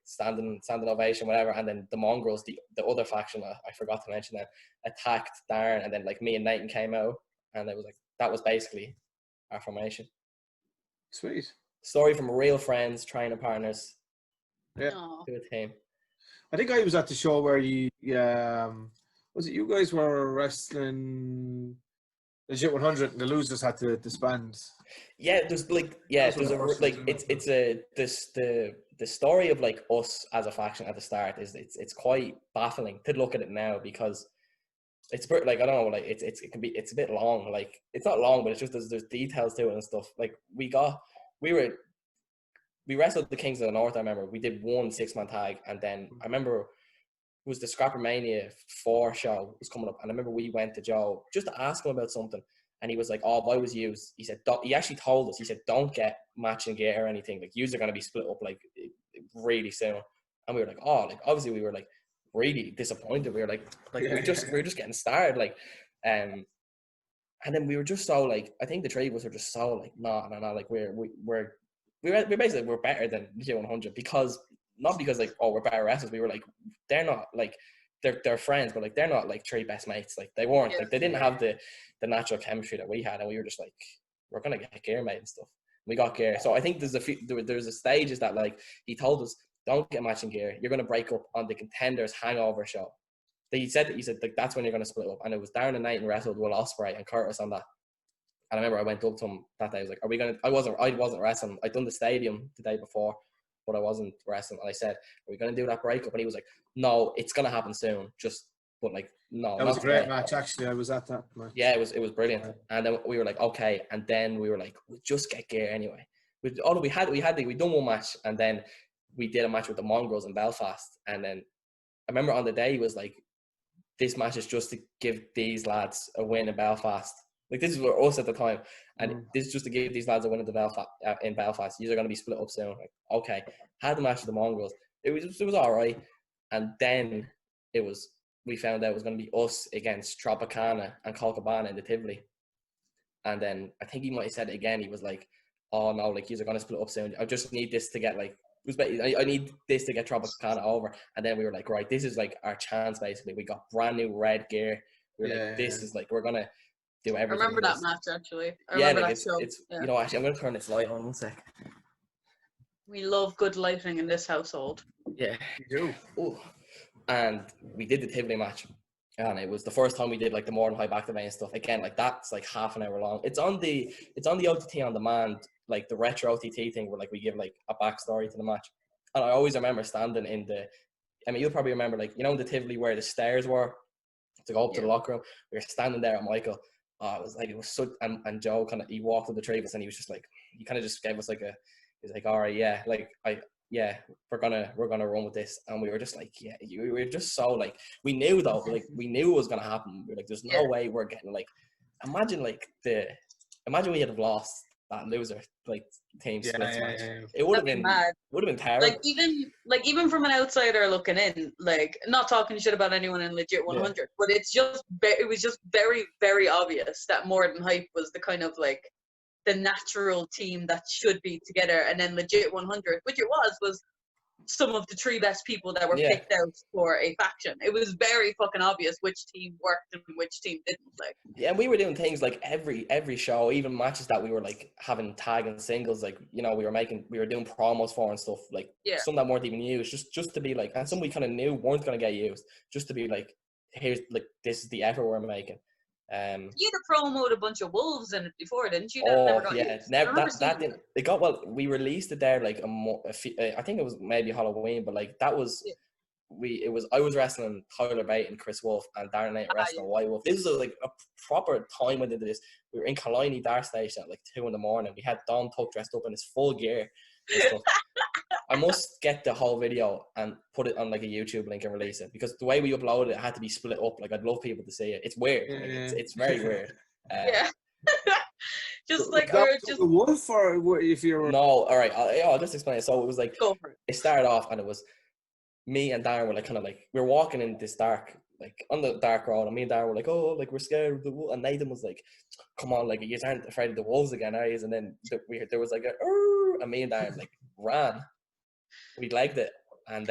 standing ovation, whatever. And then the Mongrels, the other faction, I forgot to mention that, attacked Darren. And then like me and Nathan came out, and it was like, that was basically our formation. Sweet. Story from real friends, training partners. Yeah. To a team. I think I was at the show where was it you guys were wrestling Legit 100 and the losers had to disband? Yeah, there's like, the story of like us as a faction at the start is it's quite baffling to look at it now, because it's like, I don't know, like it's a bit long, like it's not long, but it's just there's details to it and stuff. Like we wrestled the Kings of the North. I remember we did 1 6-man tag, and then I remember it was the Scrappermania 4 show was coming up, and I remember we went to Joe just to ask him about something, and he was like, oh, if I was you, he said, he actually told us, he said, don't get matching gear or anything, like yous are going to be split up like really soon. And we were like, oh, like obviously we were like really disappointed. We were like we were just getting started, like and then we were just so like, I think the three of us were just so like, no, like we're basically, we're better than the 100, because not because like, oh, we're better wrestlers. We were like, they're not like, they're friends, but like they're not like three best mates. Like they weren't, like they didn't have the natural chemistry that we had, and we were just like, we're gonna get gear, mate, and stuff. We got gear. So I think there's a stage is that like he told us, don't get matching gear. You're gonna break up on the Contenders Hangover show. He said like that's when you're gonna split up, and it was Darren and Nathan wrestled Will Ospreay and Curtis on that. And I remember I went up to him that day. I was like, "Are we gonna?" I wasn't wrestling. I'd done the stadium the day before, but I wasn't wrestling. And I said, "Are we gonna do that breakup?" And he was like, "No, it's gonna happen soon. But like, no." That was a great match, actually. I was at that match. Yeah, it was brilliant. Yeah. And then we were like, okay. And then we were like, we'll just get gear anyway. We done one match, and then we did a match with the Mongrels in Belfast. And then I remember on the day he was like, "This match is just to give these lads a win in Belfast." Like, this is for us at the time, and this is just to give these lads a win in Belfast. These are going to be split up soon. Like, okay, had the match with the Mongrels. It was all right, and then we found out it was going to be us against Tropicana and Colcabana in the Tivoli, and then I think he might have said it again. He was like, "Oh no, like these are going to split up soon. I just need this to get like." I need this to get Tropicana over, and then we were like, right, this is like our chance. Basically, we got brand new red gear. We were like, this is like, we're gonna do everything. I remember that match actually. It's you know, actually, I'm gonna turn this light on 1 sec. We love good lighting in this household. Yeah, we do. Ooh. And we did the Tivoli match, and it was the first time we did like the more than high back to and stuff. Again, like that's like half an hour long. It's on the OTT on demand, like the retro OTT thing, where like we give like a backstory to the match. And I always remember standing in the, I mean, you'll probably remember, like, you know, in the Tivoli where the stairs were, to go up to the locker room. We were standing there at Michael. It was so, and Joe he walked up the three of us, and he was just like, he kind of just gave us he's like, all right, yeah, we're gonna run with this. And we were just like, yeah, we were just so like, we knew though, we knew it was gonna happen. We were like, there's no way we're getting imagine we had lost that loser team splits match. It would have been mad. Would have been terrible. Even from an outsider looking in, not talking shit about anyone in Legit 100, but it was just very, very obvious that More Than Hype was the kind of the natural team that should be together, and then Legit 100, which it was some of the three best people that were picked out for a faction. It was very fucking obvious which team worked and which team didn't. Yeah, and we were doing things every show, even matches that we were having tag and singles, we were doing promos for and stuff, some that weren't even used, just to be and some we kind of knew weren't going to get used, just to be here's this is the effort we're making. You had a promo with a bunch of wolves in it before, didn't you? That didn't. It got we released it there I think it was maybe Halloween, but that was I was wrestling Tyler Bate and Chris Wolf, and Darren Knight wrestling White Wolf. This was a proper time when they did this. We were in Killiney Dart Station at 2 a.m. We had Dom Tuck dressed up in his full gear and stuff. I must get the whole video and put it on a YouTube link and release it, because the way we uploaded it had to be split up. I'd love people to see it. It's weird. It's very weird. Just the wolf, or if you're no, all right. I'll just explain it. So it was go for it. It started off, and it was me and Darren were we were walking in this dark, on the dark road, and me and Darren were we're scared of the wolf, and Nathan was like, come on, you aren't afraid of the wolves again, are you? And then there was and me and Darren ran. We legged it, and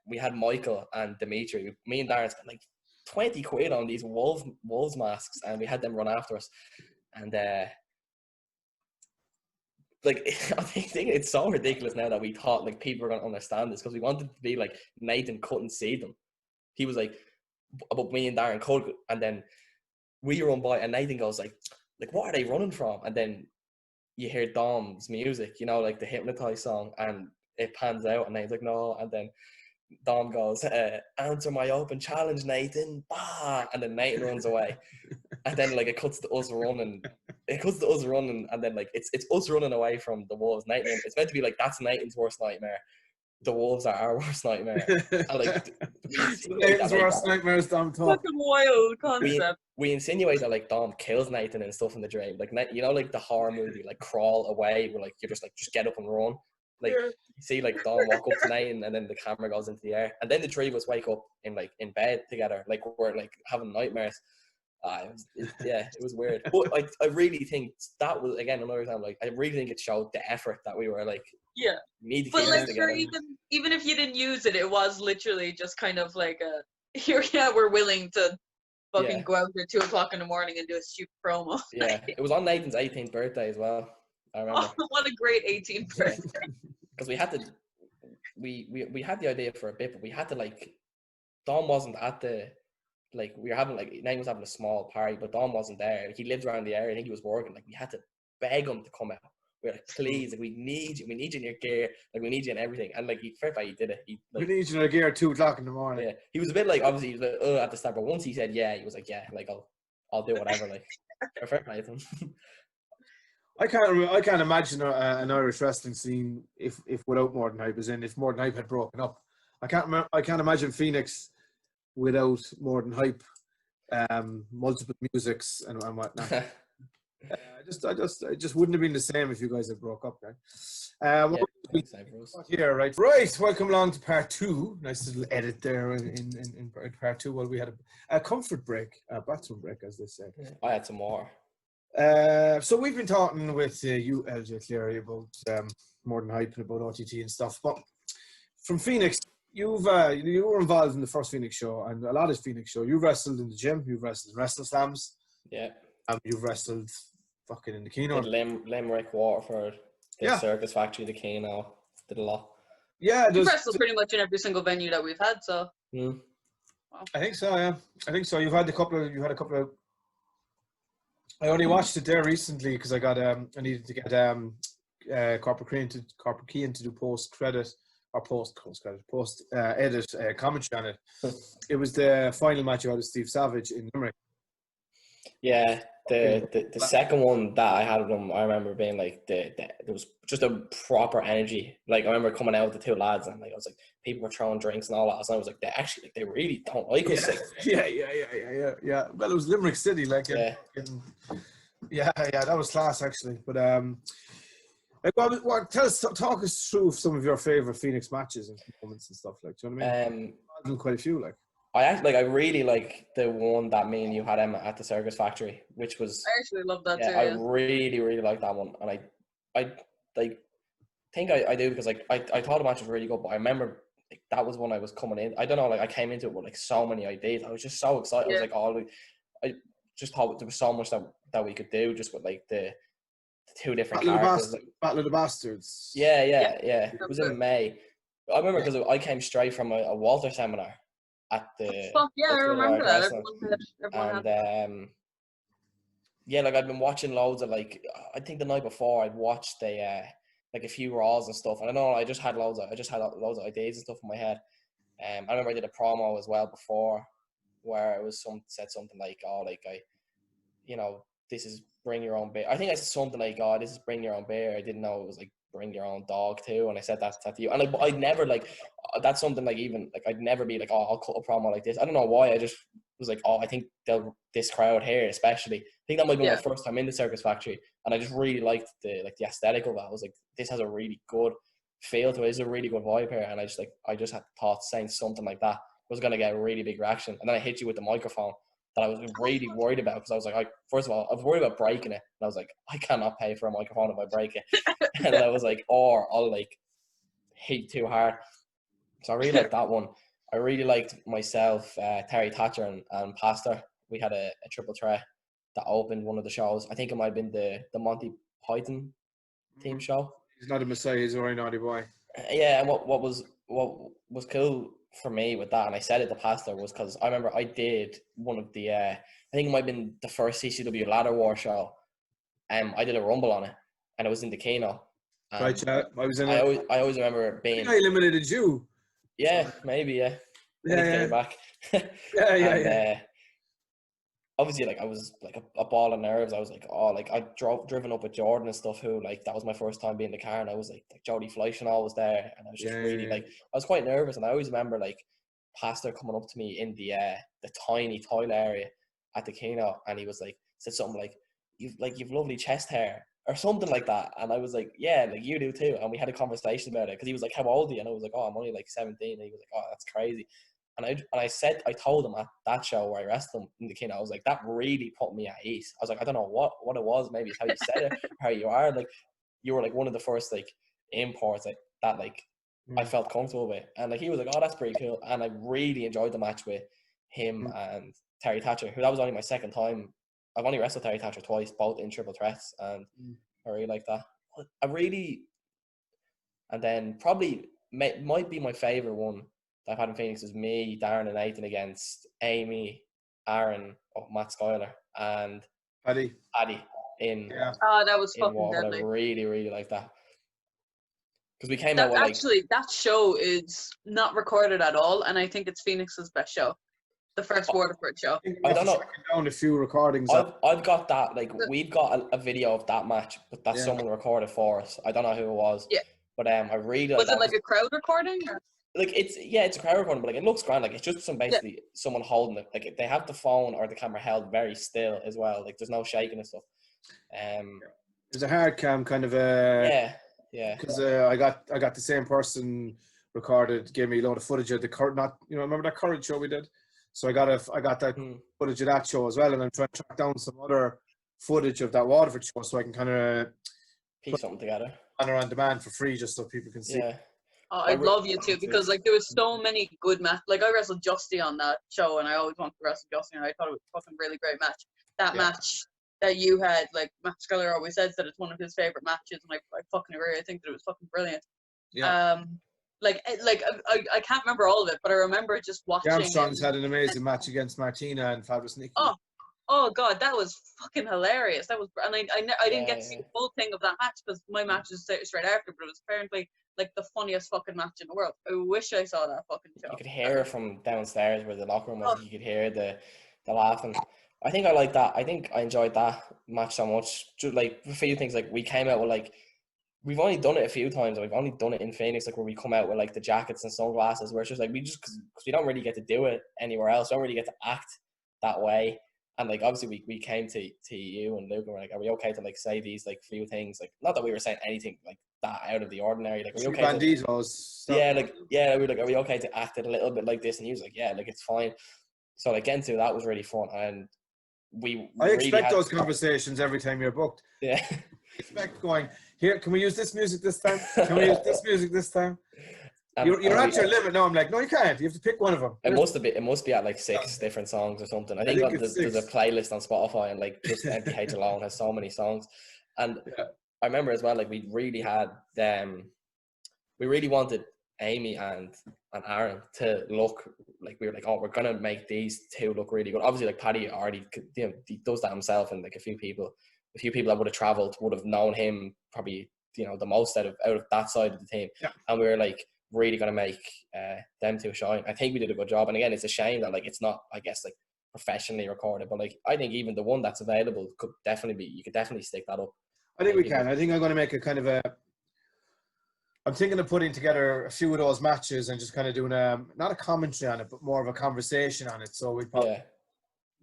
we had Michael and Dimitri. Me and Darren spent 20 quid on these wolves masks, and we had them run after us. And I think it's so ridiculous now that we thought people were going to understand this, because we wanted to be Nathan couldn't see them. He was but me and Darren could, and then we run by, and Nathan goes what are they running from? And then you hear Dom's music, the Hypnotize song, and it pans out, and Nathan's no, and then Dom goes, answer my open challenge, Nathan, bah! And then Nathan runs away, and then it cuts to us running, and then it's us running away from the wolves. Nathan, it's meant to be that's Nathan's worst nightmare. The wolves are our worst nightmare. And Nathan's worst nightmare is Dom Tuck. Fucking wild concept. We insinuate that Dom kills Nathan and stuff in the dream, the horror movie, Crawl Away, where you're just get up and run. You see Dom walk up to Nathan, and then the camera goes into the air, and then the three of us wake up in bed together, we're having nightmares. It was weird. But I really think that was, again, another time, I really think it showed the effort that we were need to but together. even if you didn't use it, it was literally just kind of we're willing to fucking go out at 2 o'clock in the morning and do a stupid promo. It was on Nathan's 18th birthday as well, I remember. Oh, what a great 18th birthday. Because we had to, we had the idea for a bit, but we had to Dom wasn't at the, we were having Nathan was having a small party, but Dom wasn't there. He lived around the area. I think he was working. We had to beg him to come out. We were please, we need you in your gear, we need you in everything. And fair play, he did it. We need you in our gear at 2 o'clock in the morning. Yeah, he was a bit obviously he was at the start, but once he said he was I'll do whatever. Fair play to him. I can't imagine an Irish wrestling scene if without More Than Hype, as in if More Than Hype had broken up. I can't imagine Phoenix without More Than Hype, multiple musics and whatnot. I just wouldn't have been the same if you guys had broke up, right? Here, right. Welcome along to part 2. Nice little edit there in part 2. Well, we had a comfort break, a bathroom break, as they said. I had some more. So we've been talking with you, LJ Cleary, about More Than Hype and about OTT and stuff. But from Phoenix, you were involved in the first Phoenix show and a lot of Phoenix show. You've wrestled in the gym. You've wrestled in wrestling slams. Yeah. You've wrestled fucking in the Keno. Limerick, Waterford, the Circus Factory, the Keno. Did a lot. Yeah. You've wrestled pretty much in every single venue that we've had, so. Mm. Wow. I think so, yeah. I think so. You had a couple of. I only watched it there recently because I got I needed to get Corporate Keane to do post credit or post edit commentary on it. It was the final match you had with Steve Savage in Limerick. Yeah, the second one that I had with them, I remember being like, there was just a proper energy. Like, I remember coming out with the two lads, and like I was like, people were throwing drinks and all that. So I was like, they really don't like us. Yeah. Well, it was Limerick City, like, yeah, that was class actually. But talk us through some of your favorite Phoenix matches and moments and stuff, like. Do you know what I mean? I've done quite a few, like. I really like the one that me and you had, Emma, at the Circus Factory, which was. I actually love that too. I really, really like that one, and I like think I do because like I thought the match was really good, but I remember like that was when I was coming in. I don't know, like I came into it with like so many ideas. I was just so excited. I was like, I just thought there was so much that we could do just with like the two different characters. Battle of the Bastards. Yeah. It was in May. I remember because I came straight from a Walter seminar at the. Fuck yeah, I remember that. Like I've been watching loads of like, I think the night before I'd watched like a few Raws and stuff, and I know I just had loads of ideas and stuff in my head. I remember I did a promo as well before, where it was said something like, this is bring your own beer. I think I said something like, this is bring your own beer. I didn't know it was like bring your own dog too, and I said that to you. And like, I'd never like, that's something like, even like I'd never be like, I'll cut a promo like this. I don't know why. I just was like, I think this crowd here especially. I think that might be my first time in the Circus Factory, and I just really liked the aesthetic of that. I was like, this has a really good feel to it. It's a really good vibe here, and I just had thoughts saying something like that was going to get a really big reaction, and then I hit you with the microphone that I was really worried about, because I was like, first of all, I was worried about breaking it, and I was like, I cannot pay for a microphone if I break it, and I was like, or I'll like hit too hard. So I really liked that one. I really liked myself, Terry Thatcher and Pastor. We had a triple threat that opened one of the shows. I think it might have been the Monty Python team show. He's not a messiah, he's a very naughty boy. Yeah, and what was cool for me with that, and I said it to Pastor, was because I remember I did one of the I think it might have been the first CCW Ladder War show. I did a rumble on it, and it was in the Kino. Right, yeah. I always remember it being. I think I eliminated you. Yeah, maybe, yeah. Get you back. Yeah. Obviously, like, I was like a ball of nerves. I was like, I'd driven up with Jordan and stuff, who like that was my first time being in the car, and I was like Jody Fleisch and all was there, and I was just really like, I was quite nervous, and I always remember like Pastor coming up to me in the tiny toilet area at the Kino, and he was like, said something like, you've lovely chest hair or something like that, and I was like, yeah, like you do too, and we had a conversation about it, because he was like, how old are you? And I was like, I'm only like 17, and he was like, that's crazy. And I told him at that show where I wrestled him in the Kino, I was like, that really put me at ease. I was like, I don't know what it was. Maybe it's how you said it, how you are. Like, you were like one of the first like imports that like I felt comfortable with. And like, he was like, that's pretty cool. And I really enjoyed the match with him and Terry Thatcher, who that was only my second time. I've only wrestled Terry Thatcher twice, both in triple threats, and I really like that. And then probably might be my favorite one I've had in Phoenix is me, Darren, and Nathan against Amy, Aaron, Matt Schuyler, and Paddy in. Yeah. That was fucking deadly. I really, really like that, because we came out with actually that show is not recorded at all, and I think it's Phoenix's best show, the first Waterford show. I don't know. Down a few recordings. I've got that. Like, we've got a video of that match, but that someone recorded for us. I don't know who it was. Yeah. But I really was it like a crowd recording? Or? Like, it's a crowd recording, but like, it looks grand. Like, it's just someone holding it. Like, they have the phone or the camera held very still as well. Like, there's no shaking and stuff. There's a hard cam kind of because I got the same person recorded, gave me a load of footage of the remember that Courage show we did? So I got that footage of that show as well, and I'm trying to track down some other footage of that Waterford show so I can kind of piece something together on demand for free, just so people can see. Yeah. Oh, I'd love you too, because like there was so many good matches. Like, I wrestled Justy on that show, and I always wanted to wrestle Justy, and I thought it was a fucking really great match. That match that you had, like, Matt Schuyler always says that it's one of his favorite matches, and I fucking agree. I think that it was fucking brilliant. Yeah. I can't remember all of it, but I remember just watching. Armstrong's had an amazing match against Martina and Fabulous Nikki. Oh god, that was fucking hilarious. That was, and I didn't get to see the full thing of that match, because my match was straight after, but it was apparently like the funniest fucking match in the world. I wish I saw that fucking show. You could hear it from downstairs where the locker room was. You could hear the laughing. I think I like that. I think I enjoyed that match so much. Just like a few things, like we came out with like, we've only done it a few times. We've only done it in Phoenix, like where we come out with like the jackets and sunglasses, where it's just like because we don't really get to do it anywhere else. We don't really get to act that way. And like obviously we came to you and Luke and we're like, are we okay to like say these like few things? Like not that we were saying anything like that out of the ordinary. Like, are we okay we're like, are we okay to act it a little bit like this? And he was like, yeah, like it's fine. So like getting to that was really fun, and I expect those conversations every time you're booked. Yeah. I expect going, here, can we use this music this time? Can we use this music this time? You're at your limit. No, I'm like, no, you can't. You have to pick one of them. It must be at like 6 different songs or something. I think there's a playlist on Spotify, and like just MPH alone has so many songs. And I remember as well, like we really wanted Amy and Aaron to look like, we were like, oh, we're gonna make these two look really good. Obviously, like Paddy already, he does that himself, and like a few people that would have traveled would have known him probably, the most out of that side of the team. Yeah. And we were like, really gonna make them two shine. I think we did a good job, and again, it's a shame that like it's not, I guess, like professionally recorded, but like I think even the one that's available you could definitely stick that up. I think we can. I think I'm going to make a kind of I'm thinking of putting together a few of those matches and just kind of doing not a commentary on it, but more of a conversation on it. So we probably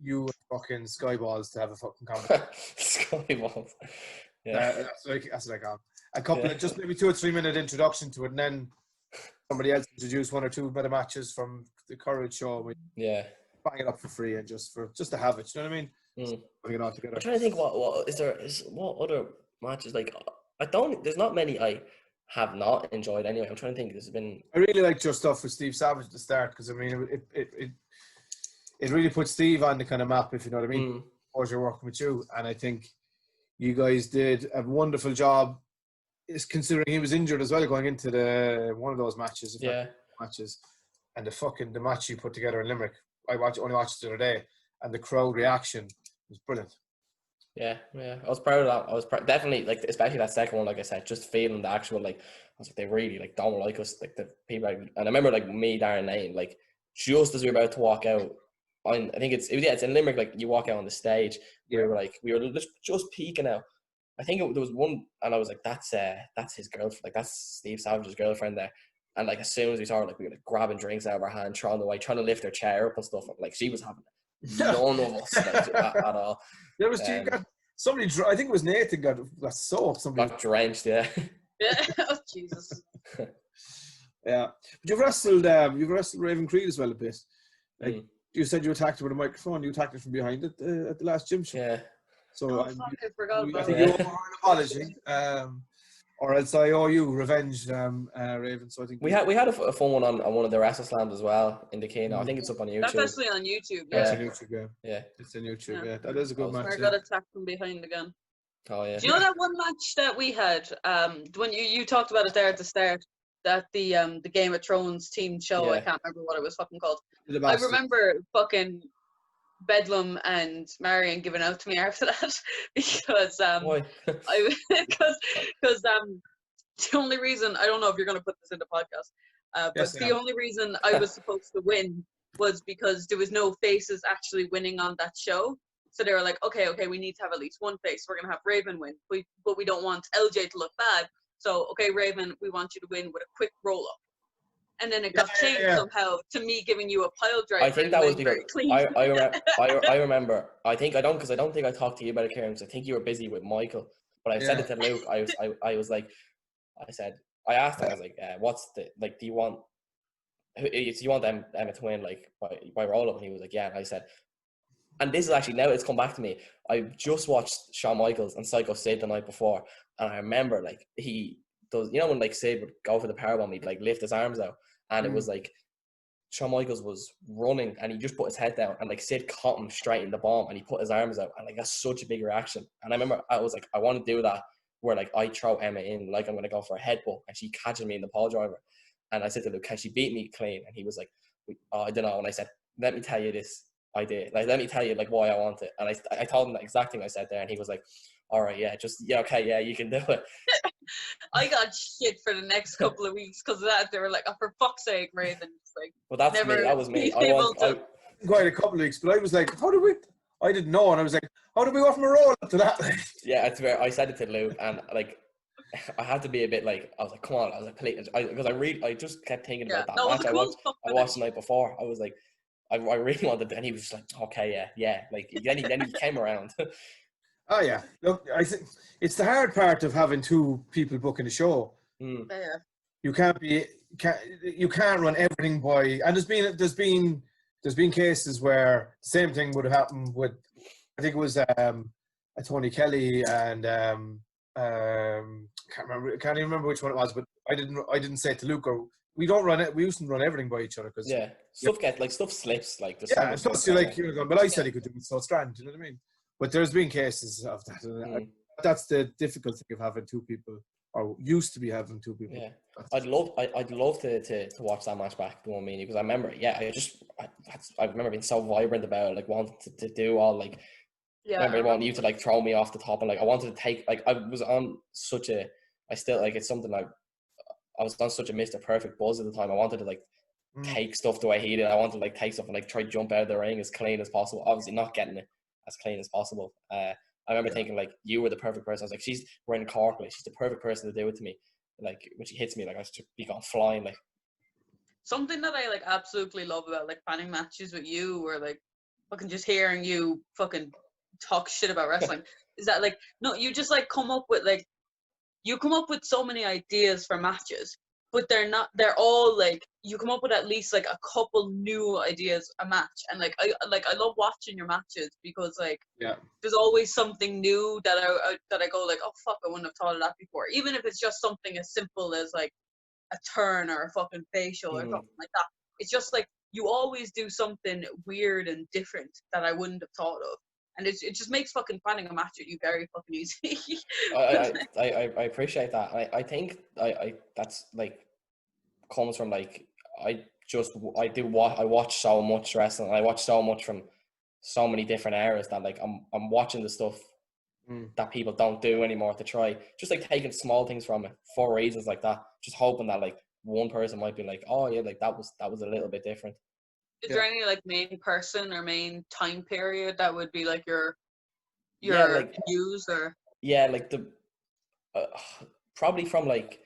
you and fucking Skyballs to have a fucking conversation. Skyballs. Yeah. That's like a couple of just maybe 2 or 3 minute introduction to it, and then somebody else introduce 1 or 2 better matches from the Courage show. We bang it up for free and just to have it. You know what I mean? Putting it all together. I'm trying to think what other matches, like there's not many I have not enjoyed anyway. I'm trying to think. I really liked your stuff with Steve Savage at the start, because I mean it really put Steve on the kind of map, if you know what I mean. Or you're working with you, and I think you guys did a wonderful job. Is considering he was injured as well going into one of those matches. And the match you put together in Limerick, I only watched it the other day, and the crowd reaction was brilliant. Yeah, I was proud of that. I was definitely, like, especially that second one, like I said, just feeling the actual, like, I was like, they really, like, don't like us, like, the people, and I remember, like, me, Darren, Lane, like, just as we were about to walk out, I think it's in Limerick, like, you walk out on the stage, we were just peeking out. I think there was one, and I was like, that's his girlfriend, like, that's Steve Savage's girlfriend there. And, like, as soon as we saw her, like, we were, like, grabbing drinks out of her hand, trying to lift her chair up and stuff, like, she was having none of us, like, at all. There was somebody, I think it was Nathan got soaked. Somebody got drenched, yeah. Oh, Jesus. Yeah, but you've wrestled Raven Creed as well a bit. Like you said, you attacked her with a microphone. You attacked her from behind at the last gym show. Yeah. So I forgot about I think you owe her an apology, or else I owe you revenge, Raven. So I think we had a fun one on one of the Wrestle Slams as well in the Kino. I think it's up on YouTube. That's actually on YouTube. Yeah, it's on YouTube. Yeah, it's on YouTube. Yeah, that is a good match. I got attacked from behind again. Oh yeah. Do you know that one match that we had? When you talked about it there at the start, that the Game of Thrones team show. I can't remember what it was fucking called. I remember fucking Bedlam and Marion giving out to me after that because because the only reason, I don't know if you're going to put this in the podcast, but the only reason I was supposed to win was because there was no faces actually winning on that show. So they were like, okay, we need to have at least one face. We're going to have Raven win, but we don't want LJ to look bad. So, okay, Raven, we want you to win with a quick roll-up. And then it got changed somehow to me giving you a pile driver. I think that was because I remember. I don't think I talked to you about it, Kieran, because I think you were busy with Michael. But I said it to Luke. I was like, I asked him, I was like, what's the, like, do you want Emma to win, like, by roll-up? And he was like, yeah. And I said, and this is actually, now it's come back to me, I just watched Shawn Michaels and Psycho Sid the night before, and I remember, like, he does, you know, when, like, Sid would go for the powerbomb, he'd, like, lift his arms out, and it was like Shawn Michaels was running and he just put his head down, and like Sid caught him straight in the bomb and he put his arms out, and like that's such a big reaction. And I remember I was like, I want to do that where like I throw Emma in, like I'm going to go for a headbutt, and she catches me in the pole driver. And I said to Luke, can she beat me clean? And he was like, I don't know. And I said, let me tell you this idea, like let me tell you like why I want it. And I told him the exact thing I said there, and he was like, all right, okay, yeah, you can do it. I got shit for the next couple of weeks because of that. They were like, "Oh, for fuck's sake, Raven!" It's like, but that's never me. That was me. Quite a couple of weeks, but I was like, "How did we?" I didn't know, and I was like, "How did we go from a roll up to that?" Yeah, it's fair. I said it to Luke, and like, I had to be a bit like, I was like, "Come on!" I was like, "Please," because I just kept thinking about that match I watched the night before. I was like, I really wanted to, and he was just like, "Okay, yeah." Like then he came around. Oh yeah, look, I think it's the hard part of having two people booking a show. Mm. Yeah. You can't run everything by, and there's been cases where the same thing would have happened with, I think it was a Tony Kelly and can't even remember which one it was, but I didn't say it to Luke, or we don't run it. We used to run everything by each other because stuff slips, like there's and plus you're going, but I said he could do it, so it's grand. You know what I mean? But there's been cases of that. And that's the difficult thing of having two people, or used to be having two people. Yeah, I'd love to watch that match back, the one meaning, because I remember, I remember being so vibrant about it, like wanting to do all like. Yeah, I remember wanting you to like throw me off the top, and like I wanted to take, like I was on such a, I still like it's something like I was on such a Mr. Perfect buzz at the time. I wanted to like take stuff the way he did. I wanted to like take stuff and like try to jump out of the ring as clean as possible. Obviously not getting it as clean as possible. I remember thinking like you were the perfect person. I was like, she's wearing cork, like she's the perfect person to do it to me. Like when she hits me, like I should be gone flying. Like something that I like absolutely love about like planning matches with you, or like fucking just hearing you fucking talk shit about wrestling, is that like no, you just like come up with so many ideas for matches, but they're all like you come up with at least like a couple new ideas a match, and like I love watching your matches because like there's always something new that I go like, oh fuck, I wouldn't have thought of that before, even if it's just something as simple as like a turn or a fucking facial or something like that. It's just like you always do something weird and different that I wouldn't have thought of. And it just makes fucking planning a match with you very fucking easy. I appreciate that. I think I that's like comes from like I watch so much wrestling. I watch so much from so many different eras that like I'm watching the stuff that people don't do anymore to try just like taking small things from it for reasons like that. Just hoping that like one person might be like, oh yeah, like that was a little bit different. Is there any like main person or main time period that would be like your like views or? Yeah, like the probably from like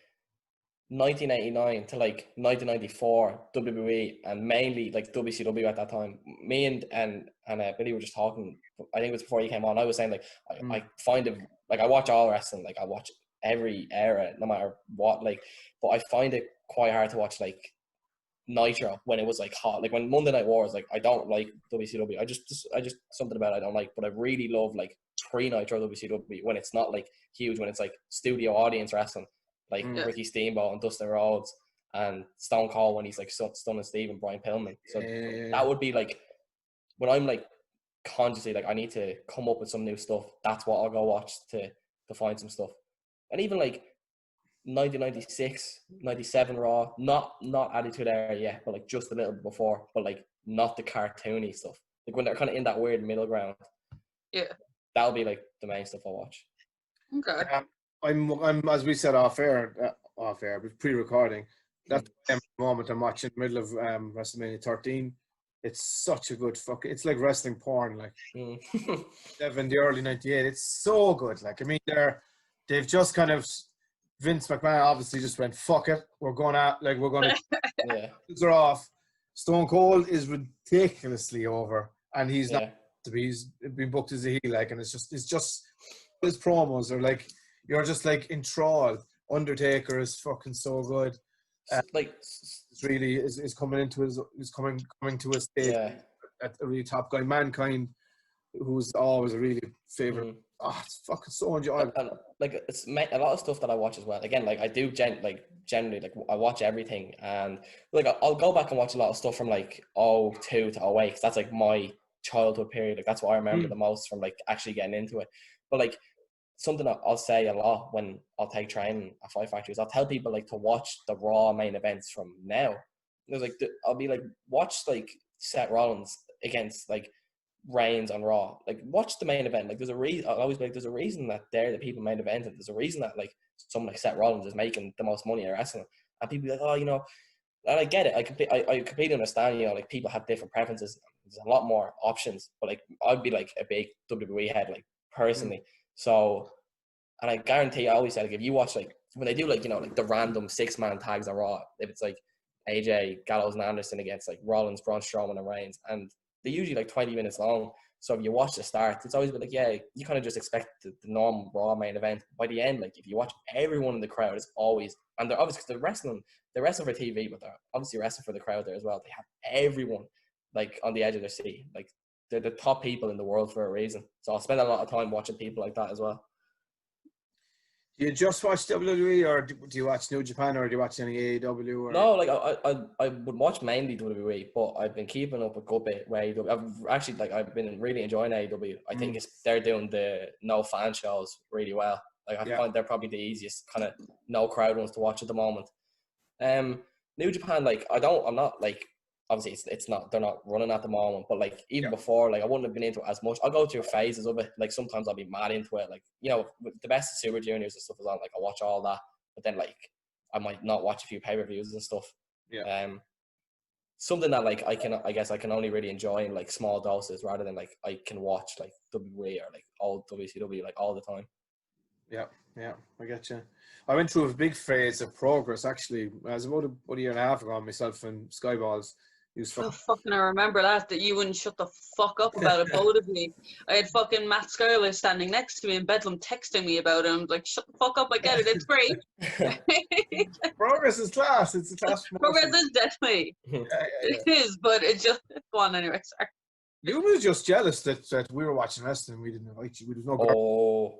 1989 to like 1994 WWE and mainly like WCW at that time. Me and Billy were just talking. I think it was before you came on. I was saying like I find it like I watch all wrestling. Like I watch every era, no matter what. Like, but I find it quite hard to watch like Nitro when it was like hot. Like when Monday Night War was like, I don't like WCW. I just something about it I don't like. But I really love like pre-Nitro WCW when it's not like huge, when it's like studio audience wrestling, like Ricky Steamboat and Dustin Rhodes and Stone Cold when he's like Stunning Steve and Brian Pillman. So that would be like when I'm like consciously like I need to come up with some new stuff. That's what I'll go watch to find some stuff. And even like 1996, 97 Raw, not Attitude Era yet, but like just a little bit before, but like not the cartoony stuff. Like when they're kind of in that weird middle ground. Yeah. That'll be like the main stuff I'll watch. Okay. I'm as we said off air, pre-recording. That's the moment I'm watching the middle of WrestleMania 13. It's such a good it's like wrestling porn, like in the early 98. It's so good. Like I mean, they've just kind of Vince McMahon obviously just went, fuck it, we're going to they're off. Stone Cold is ridiculously over, and he's not to be. He's been booked as a heel, like, and it's just his promos are like you're just like enthralled. Undertaker is fucking so good. Like it's really is coming into coming to a stage at a really top guy. Mankind, who's always a really favorite. It's fucking so enjoyable. And, like it's a lot of stuff that I watch as well. Again, like I do generally like I watch everything, and like I'll go back and watch a lot of stuff from like 02 to 08 because that's like my childhood period. Like that's what I remember the most from like actually getting into it. But like something that I'll say a lot when I'll take training at Fight Factory is I'll tell people like to watch the Raw main events from now. There's like I'll be like watch like Seth Rollins against like Reigns on Raw. Like, watch the main event. Like, there's a reason. I'll always be like, there's a reason that they're the people main event, and there's a reason that like someone like Seth Rollins is making the most money in wrestling. And people be like, oh, you know, and I get it. I completely understand. You know, like people have different preferences. There's a lot more options. But like, I'd be like a big WWE head, like personally. So, and I guarantee you, I always say, like, if you watch like when they do like, you know, like the random 6-man tags on Raw, if it's like AJ, Gallows, and Anderson against like Rollins, Braun Strowman, and Reigns, and they're usually like 20 minutes long. So if you watch the start, it's always been like, yeah, you kind of just expect the normal Raw main event. By the end, like if you watch, everyone in the crowd is always, and they're obviously, because they're wrestling for TV, but they're obviously wrestling for the crowd there as well. They have everyone like on the edge of their seat. Like, they're the top people in the world for a reason. So I'll spend a lot of time watching people like that as well. Do you just watch WWE, or do you watch New Japan, or do you watch any AEW? Or? No, like I would watch mainly WWE, but I've been keeping up a good bit with AEW. I've been really enjoying AEW. I think they're doing the no fan shows really well. Like, I find they're probably the easiest kind of no crowd ones to watch at the moment. New Japan, like I'm not like, obviously it's not, they're not running at the moment, but like even before, like I wouldn't have been into it as much. I'll go through phases of it. Like sometimes I'll be mad into it. Like, you know, the best of Super Juniors and stuff is on, like I watch all that, but then like I might not watch a few pay-per-views and stuff. Something that like I guess I can only really enjoy in like small doses, rather than like I can watch like WWE or like old WCW like all the time. Yeah, I get you. I went through a big phase of Progress, actually. It was about a year and a half ago, myself and Skyballs. I remember that you wouldn't shut the fuck up about it, both of me. I had fucking Matt Schuyler standing next to me in Bedlam texting me about it. I'm like, shut the fuck up, I get it, it's great. Progress is class. It's a class promotion. Progress is definitely. It is, but it just, go on anyway, sorry. You were just jealous that we were watching wrestling and we didn't invite you. We didn't know.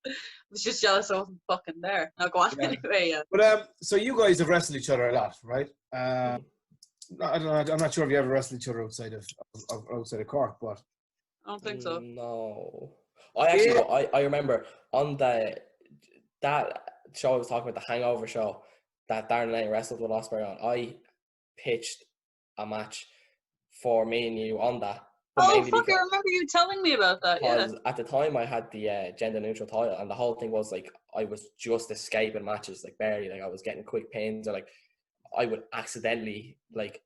I was just jealous I wasn't fucking there. Now go on anyway. But so you guys have wrestled each other a lot, right? I don't know. I'm not sure if you ever wrestled each other outside of Cork, but I don't think so. No, I remember on that show I was talking about, the Hangover show that Darren and I wrestled with Osprey on. I pitched a match for me and you on that. Oh, fuck, I remember you telling me about that, because at the time I had the gender neutral title, and the whole thing was like I was just escaping matches, like barely, like I was getting quick pins, or like I would accidentally like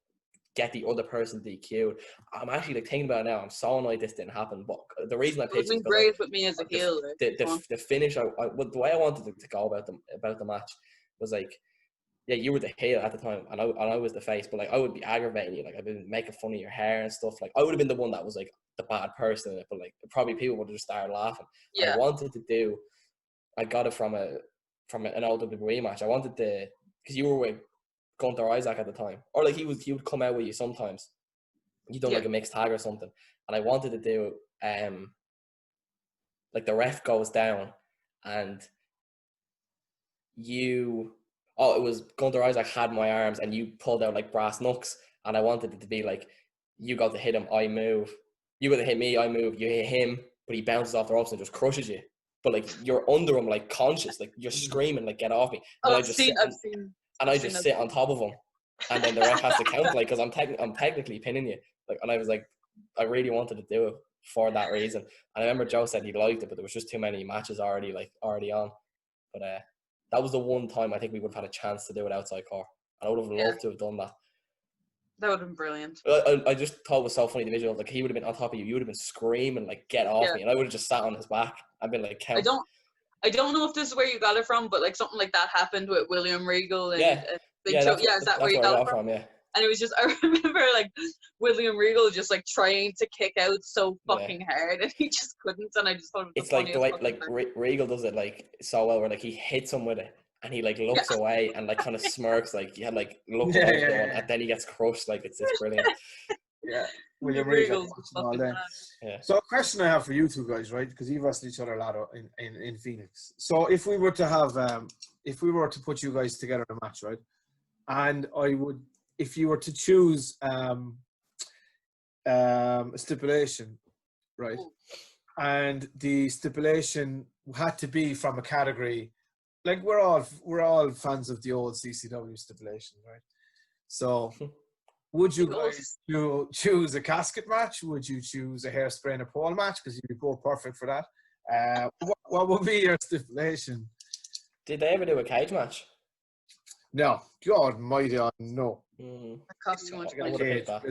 get the other person DQ'd. I'm actually like thinking about it now, I'm so annoyed this didn't happen, but the reason I pitched it was great with me as a heel. The finish, the way I wanted to go about the match was like, yeah, you were the heel at the time, and I was the face, but like I would be aggravating you, like I've been making fun of your hair and stuff. Like I would have been the one that was like the bad person in it, but like probably people would have just started laughing. Yeah. I got it from an old WWE match. I wanted because you were with Gunther Isaac at the time, or like he would come out with you sometimes. You done like a mixed tag or something, and I wanted to do like the ref goes down, and it was Gunther Isaac had my arms and you pulled out like brass knucks, and I wanted it to be like, you got to hit him, I move. You got to hit me, I move. You hit him, but he bounces off the ropes and just crushes you. But like you're under him, like conscious, like you're screaming, like get off me. And I just sit on top of him, and then the ref has to count, like, because I'm technically pinning you. Like, and I was like, I really wanted to do it for that reason. And I remember Joe said he liked it, but there was just too many matches already on. But that was the one time I think we would have had a chance to do it outside Cork. And I would have loved to have done that. That would have been brilliant. I just thought it was so funny, the visual. Like, he would have been on top of you. You would have been screaming, like, get off me. And I would have just sat on his back. I'd been like, count. I don't know if this is where you got it from, but like something like that happened with William Regal and Big Show. Is that where you got it from? Yeah. And it was just, I remember like William Regal just like trying to kick out so fucking hard, and he just couldn't. And I just thought it was it's like the way like Regal does it like so well, where like he hits him with it, and he like looks away and like kind of smirks, like he had like look going, and then he gets crushed. Like it's brilliant. Yeah, William Regal. So a question I have for you two guys, right? Because you've wrestled each other a lot in Phoenix. So if we were to put you guys together in a match, right? And if you were to choose a stipulation, right? And the stipulation had to be from a category, like we're all fans of the old CCW stipulation, right? So Would you guys choose a casket match? Would you choose a hairspray and a pole match? Because you'd be both perfect for that. What would be your stipulation? Did they ever do a cage match? No. God mighty no. That costs too much I money. would have picked that.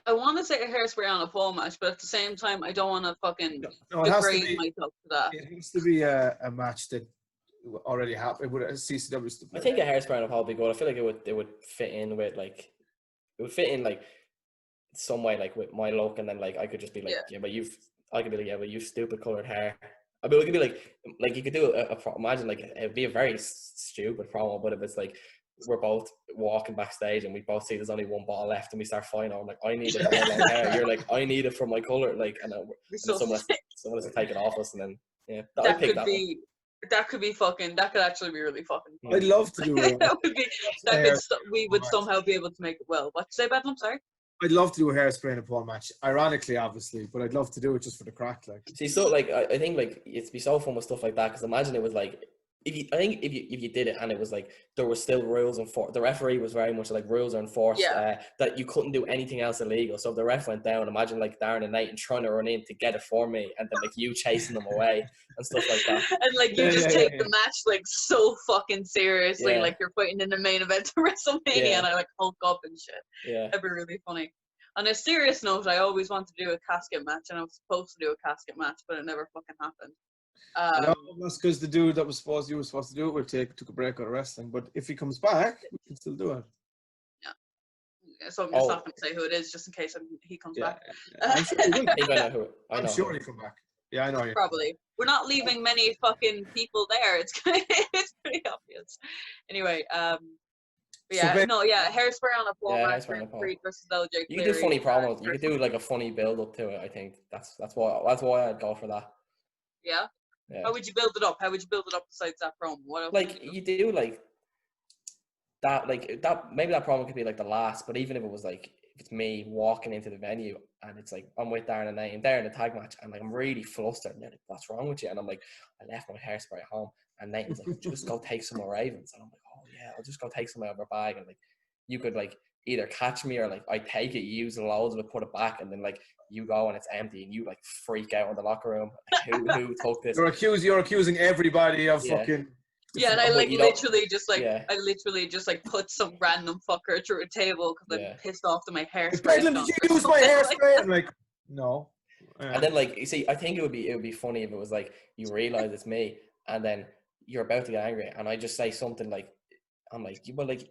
I want to say a hairspray on a pole match, but at the same time, I don't want to fucking degrade myself to that. It has to be a match that already happened. It would CCW. I think a hairspray on a pole would be good. I feel like it would fit in with like some way like with my look, and then like I could just be like, I could be like, but you've stupid colored hair. I mean, it could be like you could do imagine like it'd be a very stupid promo, but if it's like we're both walking backstage and we both see there's only one bottle left and we start fighting, I'm like, I need it for my long hair. You're like, I need it for my color, like, and someone has to take it off us, and then that could be fucking. That could actually be really fucking fun. I'd love to do it. We would somehow be able to make it well. What say, Bedlam? Sorry. I'd love to do a hairspray and a pole match. Ironically, obviously, but I'd love to do it just for the crack. Like, see, so like I think like it'd be so fun with stuff like that, because imagine it was like if you did it and it was like there were still rules enforced. The referee was very much like rules are enforced, that you couldn't do anything else illegal. So if the ref went down, imagine like Darren and Nathan trying to run in to get it for me, and then like you chasing them away and stuff like that. And like you just take the match like so fucking seriously, like you're fighting in the main event of WrestleMania, and I like hulk up and shit. Yeah, that'd be really funny. On a serious note, I always wanted to do a casket match, and I was supposed to do a casket match, but it never fucking happened. That's because the dude that you were supposed to do it took a break out of wrestling. But if he comes back, we can still do it. Yeah. So I'm just not going to say who it is, just in case he comes back. I'm sure he will. I'm sure he'll come back. Yeah, I know you. Probably. We're not leaving many fucking people there. It's pretty obvious. Anyway, hairspray on a pole match versus LJ Cleary. You could do funny promos. You could do like a funny build up to it. I think that's why I'd go for that. Yeah. How would you build it up? Besides that promo? What else? Like you do like that. Maybe that promo could be like the last. But even if it was like if it's me walking into the venue and it's like I'm with Darren and Nate, they're in a tag match, and like I'm really flustered, and they're like, "What's wrong with you?" And I'm like, "I left my hairspray at home." And Nathan's like, "Just go take some more Ravens." And I'm like, "Oh yeah, I'll just go take some out of our bag." And like you could like either catch me or like I take it, you use loads of it, put it back, and then like you go and it's empty, and you like freak out in the locker room. Like, who took this? You're accusing everybody of fucking. Yeah, and I literally just put some random fucker through a table because I'm pissed off that my hairspray. Bedlam, did you use my hairspray? I'm like, no. And then like you see, I think it would be funny if it was like you realize it's me, and then you're about to get angry, and I just say something like, I'm like, well, like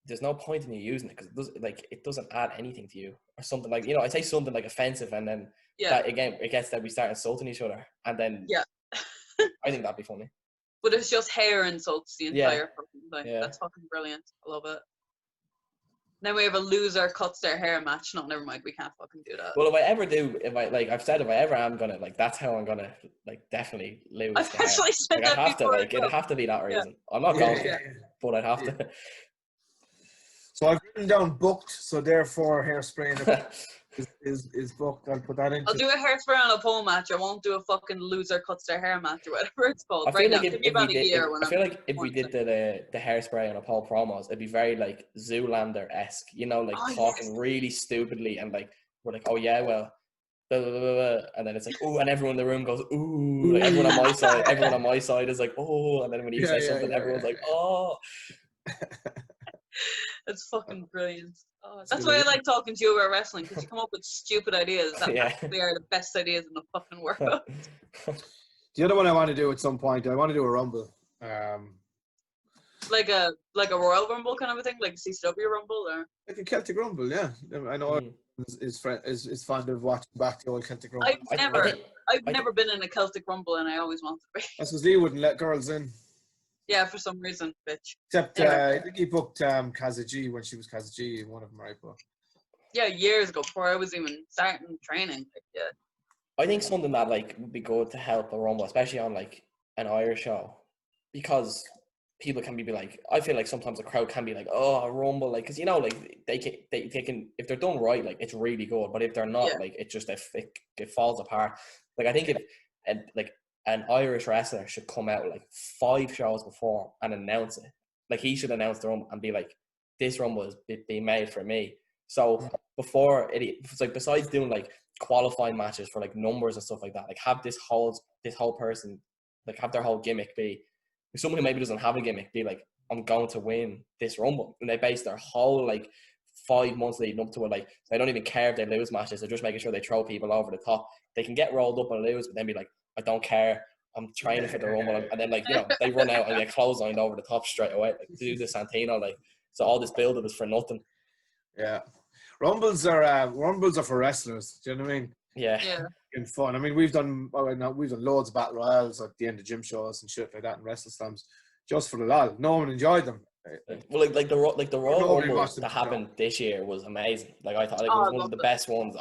there's no point in you using it because it doesn't add anything to you or something like I say something like offensive, and then that again it gets that we start insulting each other, and then I think that'd be funny. But it's just hair insults the entire fucking thing. Yeah. That's fucking brilliant. I love it. Then we have a loser cuts their hair match. No, never mind. We can't fucking do that. Well, if I ever am gonna that's how I'm gonna definitely lose. I've actually said that before. It'd have to be that reason. I'm not going to, but I'd have to. So I've written down booked, so therefore hairspray is booked. I'll put that in. I'll do a hairspray on a pole match. I won't do a fucking loser cuts their hair match or whatever it's called. I feel like if we did the hairspray on a pole promos, it'd be very like Zoolander-esque, talking really stupidly, and like we're like, oh yeah, well, blah, blah, blah, blah. And then it's like, oh, and everyone in the room goes, ooh, like everyone on my side is like, oh, and then when you say something, everyone's like, oh. It's fucking brilliant. Oh, that's why I like talking to you about wrestling, because you come up with stupid ideas that actually are the best ideas in the fucking world. The other one I want to do at some point, I want to do a Rumble. Like a Royal Rumble kind of a thing, like a CCW Rumble, or like a Celtic Rumble, yeah. I know is fond of watching back the old Celtic Rumble. I've never been in a Celtic Rumble, and I always wanted to be. That's because Lee wouldn't let girls in. Yeah, for some reason, bitch. Except I think he booked Kaza G when she was Kaza G, one of them, right? But yeah, years ago, before I was even starting training. I think something that would be good to help a Rumble, especially on an Irish show, because people can be like, I feel like sometimes the crowd can be like, oh, a Rumble, because they can if they're done right, it's really good, but if they're not, it just it falls apart. I think if an Irish wrestler should come out 5 shows before and announce it. He should announce the Rumble and be like, this Rumble is being made for me. So before it's like, besides doing like qualifying matches for like numbers and stuff like that, like have this whole person like have their whole gimmick be someone who maybe doesn't have a gimmick be like, I'm going to win this Rumble, and they base their whole like 5 months leading up to it, like they don't even care if they lose matches, they're just making sure they throw people over the top. They can get rolled up and lose, but then be like, I don't care, I'm training for the Rumble, and then like, you know, they run out and get clotheslined over the top straight away, like do the Santino, like, so all this build up is for nothing. Yeah, Rumbles are for wrestlers. Do you know what I mean? Yeah. And fun. I mean, we've done loads of battle royals at the end of gym shows and shit like that, and wrestle slams, just for the lol. No one enjoyed them. Well, like the Royal Rumble that happened this year was amazing. Like I thought, like, it was one of the best ones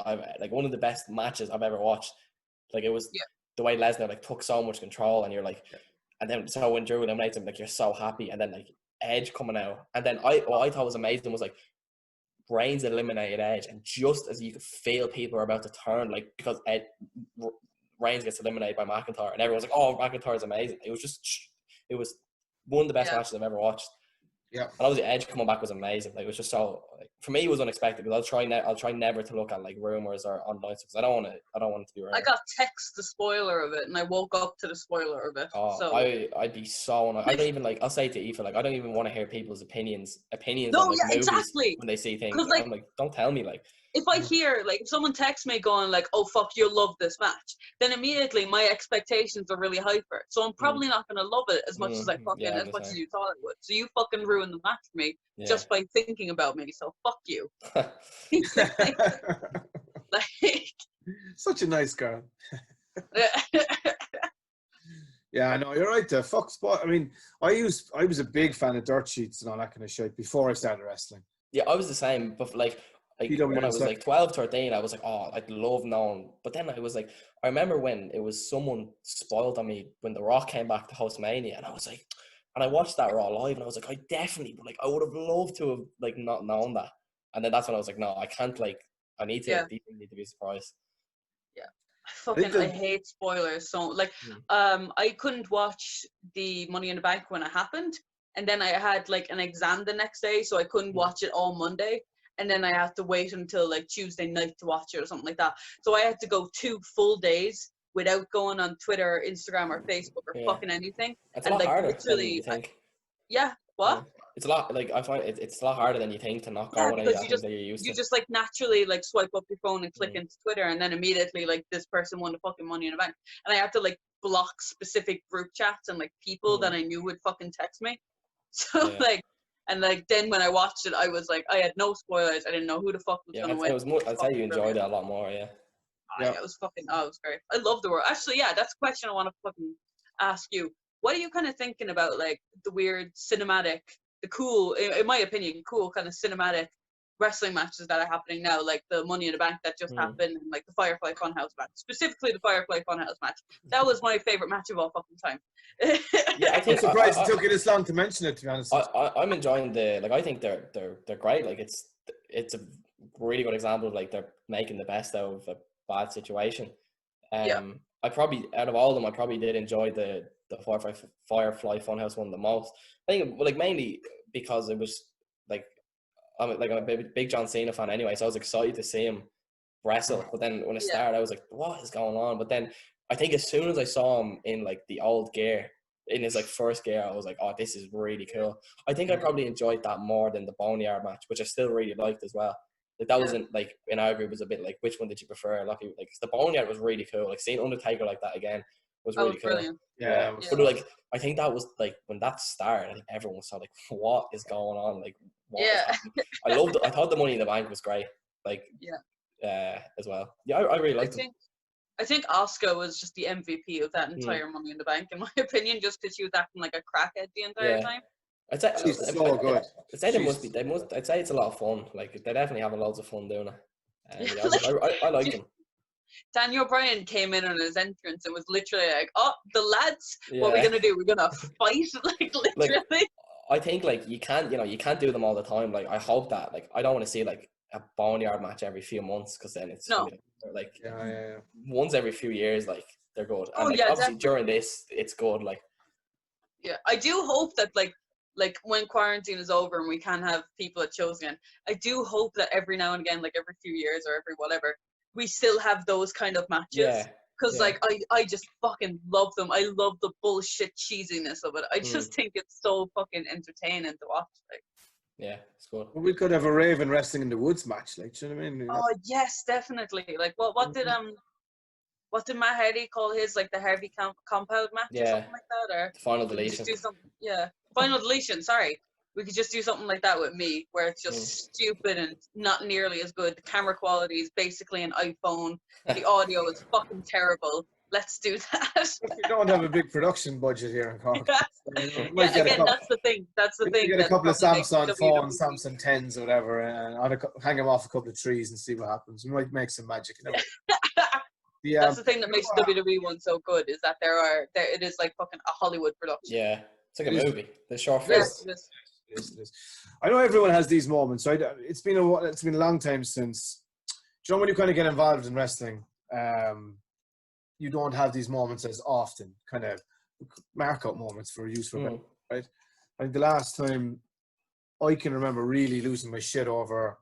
one of the best matches I've ever watched. Like it was the way Lesnar like took so much control, and you're like, and then so when Drew eliminates him, like you're so happy, and then like Edge coming out, and then what I thought was amazing was like Reigns eliminated Edge, and just as you could feel people are about to turn, like because Reigns gets eliminated by McIntyre, and everyone's like, "Oh, McIntyre's amazing." It was one of the best matches I've ever watched. Yeah, and obviously Edge coming back was amazing. Like it was just so, like, for me it was unexpected, because I'll try never to look at like rumors or online, because I don't want it to be right. I got text the spoiler of it, and I woke up to the spoiler of it. Oh, so I'd be so annoyed. I don't even like. I'll say to Aoife, like, I don't even want to hear people's opinions no, on like, movies exactly. when they see things. Like, I'm like, don't tell me, like. If I hear, like, if someone texts me going, like, oh, fuck, you'll love this match, then immediately my expectations are really high for it. So I'm probably not going to love it as much as I fucking, as much as you thought I would. So you fucking ruined the match for me just by thinking about me. So fuck you. Like, such a nice girl. Yeah, I know, you're right there. Fuck spot. I mean, I was a big fan of dirt sheets and all that kind of shit before I started wrestling. Yeah, I was the same, but like when I was like 12, 13, I was like, oh, I'd love knowing. But then I was like, I remember when it was someone spoiled on me when The Rock came back to host Mania, and I was like, and I watched that Raw live, and I was like, I would have loved to have like not known that. And then that's when I was like, no, I can't, like, these things need to be a surprise. Yeah. I hate spoilers. So like, I couldn't watch the Money in the Bank when it happened, and then I had like an exam the next day, so I couldn't watch it all Monday. And then I had to wait until like Tuesday night to watch it or something like that. So I had to go 2 full days without going on Twitter, or Instagram, or Facebook, or fucking anything. It's a lot harder than you think. What? Yeah. It's a lot, like, I find it's a lot harder than you think to not go on anything that you're used to. You just like naturally like swipe up your phone and click into Twitter, and then immediately like this person won the fucking Money in the Bank, and I have to like block specific group chats and like people that I knew would fucking text me. So like. And like then when I watched it, I was like, I had no spoilers. I didn't know who the fuck was gonna win. I'd say you enjoyed it a lot more, it was fucking. Oh, it was great. I love the world. Actually, that's a question I want to fucking ask you. What are you kind of thinking about like the weird cinematic, the cool, in my opinion, cool kind of cinematic wrestling matches that are happening now, like the Money in the Bank that just happened, and like the Firefly Funhouse match, specifically the Firefly Funhouse match. That was my favorite match of all fucking time. I think I'm surprised it took you this long to mention it, to be honest. I'm enjoying I think they're great. Like it's a really good example of like they're making the best out of a bad situation. I probably, out of all of them, I probably did enjoy the Firefly Funhouse one the most. I think like mainly because it was like, I'm a big John Cena fan anyway, so I was excited to see him wrestle. But then when it started, I was like, what is going on? But then I think as soon as I saw him in like the old gear, in his like first gear, I was like, oh, this is really cool. I think I probably enjoyed that more than the Boneyard match, which I still really liked as well. Like that wasn't like, in our group, was a bit like, which one did you prefer? A lot of people, like, the Boneyard was really cool. Like seeing Undertaker like that again was really cool. Brilliant. But like, I think that was like when that started, I think everyone was like, what is going on? Like, I thought the Money in the Bank was great. Like, as well. Yeah, I really liked it. I think Asuka was just the MVP of that entire Money in the Bank, in my opinion, just because she was acting like a crackhead the entire time. I'd say she's so good. I'd say I'd say it's a lot of fun. Like they definitely have loads of fun doing it. I like them. Daniel Bryan came in on his entrance and was literally like, "Oh, the lads, what are we gonna do? We're gonna fight!" Like literally. Like, I think like you can't do them all the time. Like I hope that, like, I don't want to see like a Boneyard match every few months, because then it's like once every few years, like they're good. And obviously definitely. During this, it's good. Like, I do hope that like like when quarantine is over and we can have people at shows again, I do hope that every now and again, like every few years or every whatever, we still have those kind of matches. Yeah. Because like I just fucking love them. I love the bullshit cheesiness of it. I just think it's so fucking entertaining to watch. Like, yeah, it's good. Well, we could have a Raven Wrestling in the Woods match, like, do you know what I mean? oh yes, definitely. Like what did Matt Hardy call his, like the Harvey compound match or something like that, or Final we deletion. could just do something. Yeah, final deletion. Sorry, we could just do something like that with me, where it's just stupid and not nearly as good. The camera quality is basically an iPhone. The audio is fucking terrible. Let's do that. We don't have a big production budget here in Cork. Yeah, again, that's the thing. That's the thing. Get a couple of Samsung phones, WWE. Samsung 10s or whatever, and hang them off a couple of trees and see what happens. We might make some magic. That's the thing that makes the WWE one so good, is that it is like fucking a Hollywood production. Yeah, it's like a movie. The short film. Yes, it is. I know everyone has these moments. Right? It's been a long time since. Do you know when you kind of get involved in wrestling? You don't have these moments as often, kind of mark-out moments for use for better, right? I think the last time I can remember really losing my shit over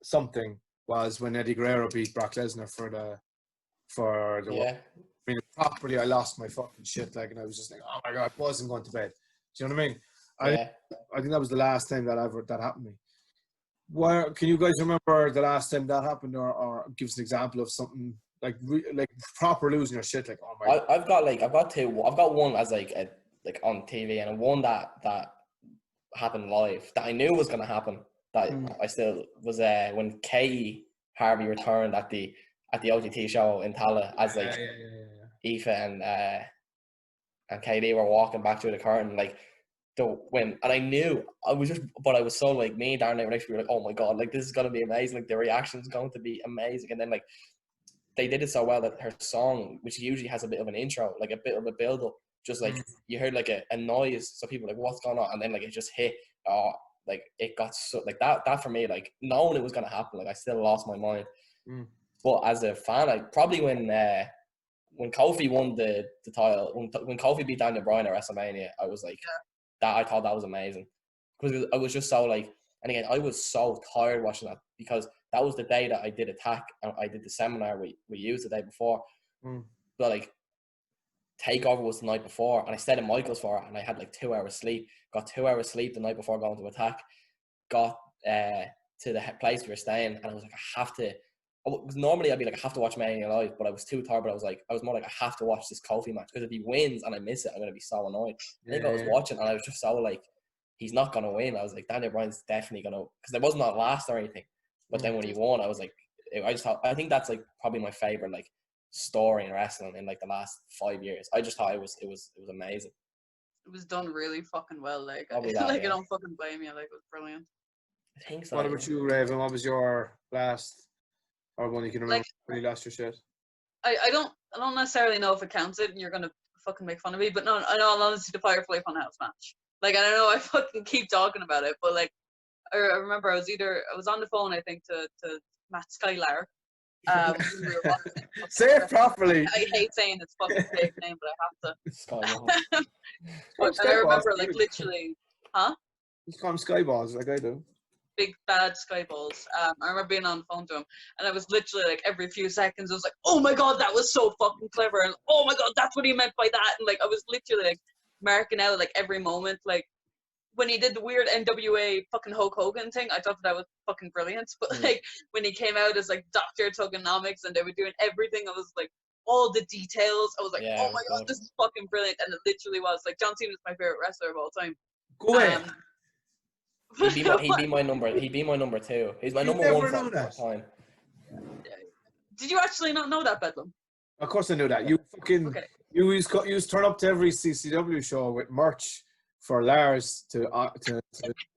something was when Eddie Guerrero beat Brock Lesnar for the I mean, properly, I lost my fucking shit, like, and I was just like, oh my god, I wasn't going to bed. Do you know what I mean? I think that was the last time that happened to me. Where can you guys remember the last time that happened, or give us an example of something like proper losing your shit? Like, oh my god. I've got two. I've got one as like on TV, and one that happened live that I knew was gonna happen. That I still was when Kay Harvey returned at the OTT show in Tala as like Aoife and KD were walking back through the curtain, like and I knew I was so like, me and Darren were next to me, like, oh my god, like this is gonna be amazing, like the reaction's going to be amazing. And then like they did it so well that her song, which usually has a bit of an intro, like a bit of a build up, just like you heard like a noise, so people were like, what's going on? And then like it just hit. Like it got so like that for me, like knowing it was gonna happen, like I still lost my mind. But as a fan, like probably when Kofi won the title, when Kofi beat Daniel Bryan at WrestleMania, I was like, I thought that was amazing, because I was just so like, and again, I was so tired watching that, because that was the day that I did Attack and I did the seminar we used the day before. But like Takeover was the night before, and I stayed at Michael's for it, and I had like 2 hours sleep. Got 2 hours sleep the night before going to Attack. Got to the place we were staying, and I was like, I have to. Normally I'd be like, I have to watch Mania Live, but I was too tired. But I was more like, I have to watch this Kofi match, because if he wins and I miss it, I'm gonna be so annoyed. I think I was watching, and I was just so like, he's not gonna win. I was like, Daniel Bryan's definitely gonna, because there wasn't that last or anything. But then when he won, I was like, I think that's like probably my favorite like story in wrestling in like the last 5 years. I just thought it was amazing. It was done really fucking well. Like, I don't fucking blame you. Like, it was brilliant. I think so. What about you, Raven? What was your last, or one you can remember when you lost your shit? I don't necessarily know if it counts it, and you're gonna fucking make fun of me, but no, I know, honestly, the Firefly Funhouse match. Like, I don't know, I fucking keep talking about it, but like, I remember I was on the phone, I think, to Matt Skylar. We were watching. Say it properly. I hate saying it's fucking fake name, but I have Skyballs. and I remember, like, literally, Just call him Skyballs, like I do. Big bad Skyballs. I remember being on the phone to him, and I was literally like, every few seconds, I was like, oh my god, that was so fucking clever, and oh my god, that's what he meant by that, and like, I was literally like marking out like every moment. Like, when he did the weird NWA fucking Hulk Hogan thing, I thought that was fucking brilliant. But like, when he came out as like Dr. Tugonomics and they were doing everything, I was like, all the details, I was like, oh my god, this is fucking brilliant. And it literally was. Like, John Cena's my favorite wrestler of all time. Go ahead. He'd be my number two. He's my number one for all time. Did you actually not know that, Bedlam? Of course I knew that. You fucking you used to turn up to every CCW show with merch for Lars to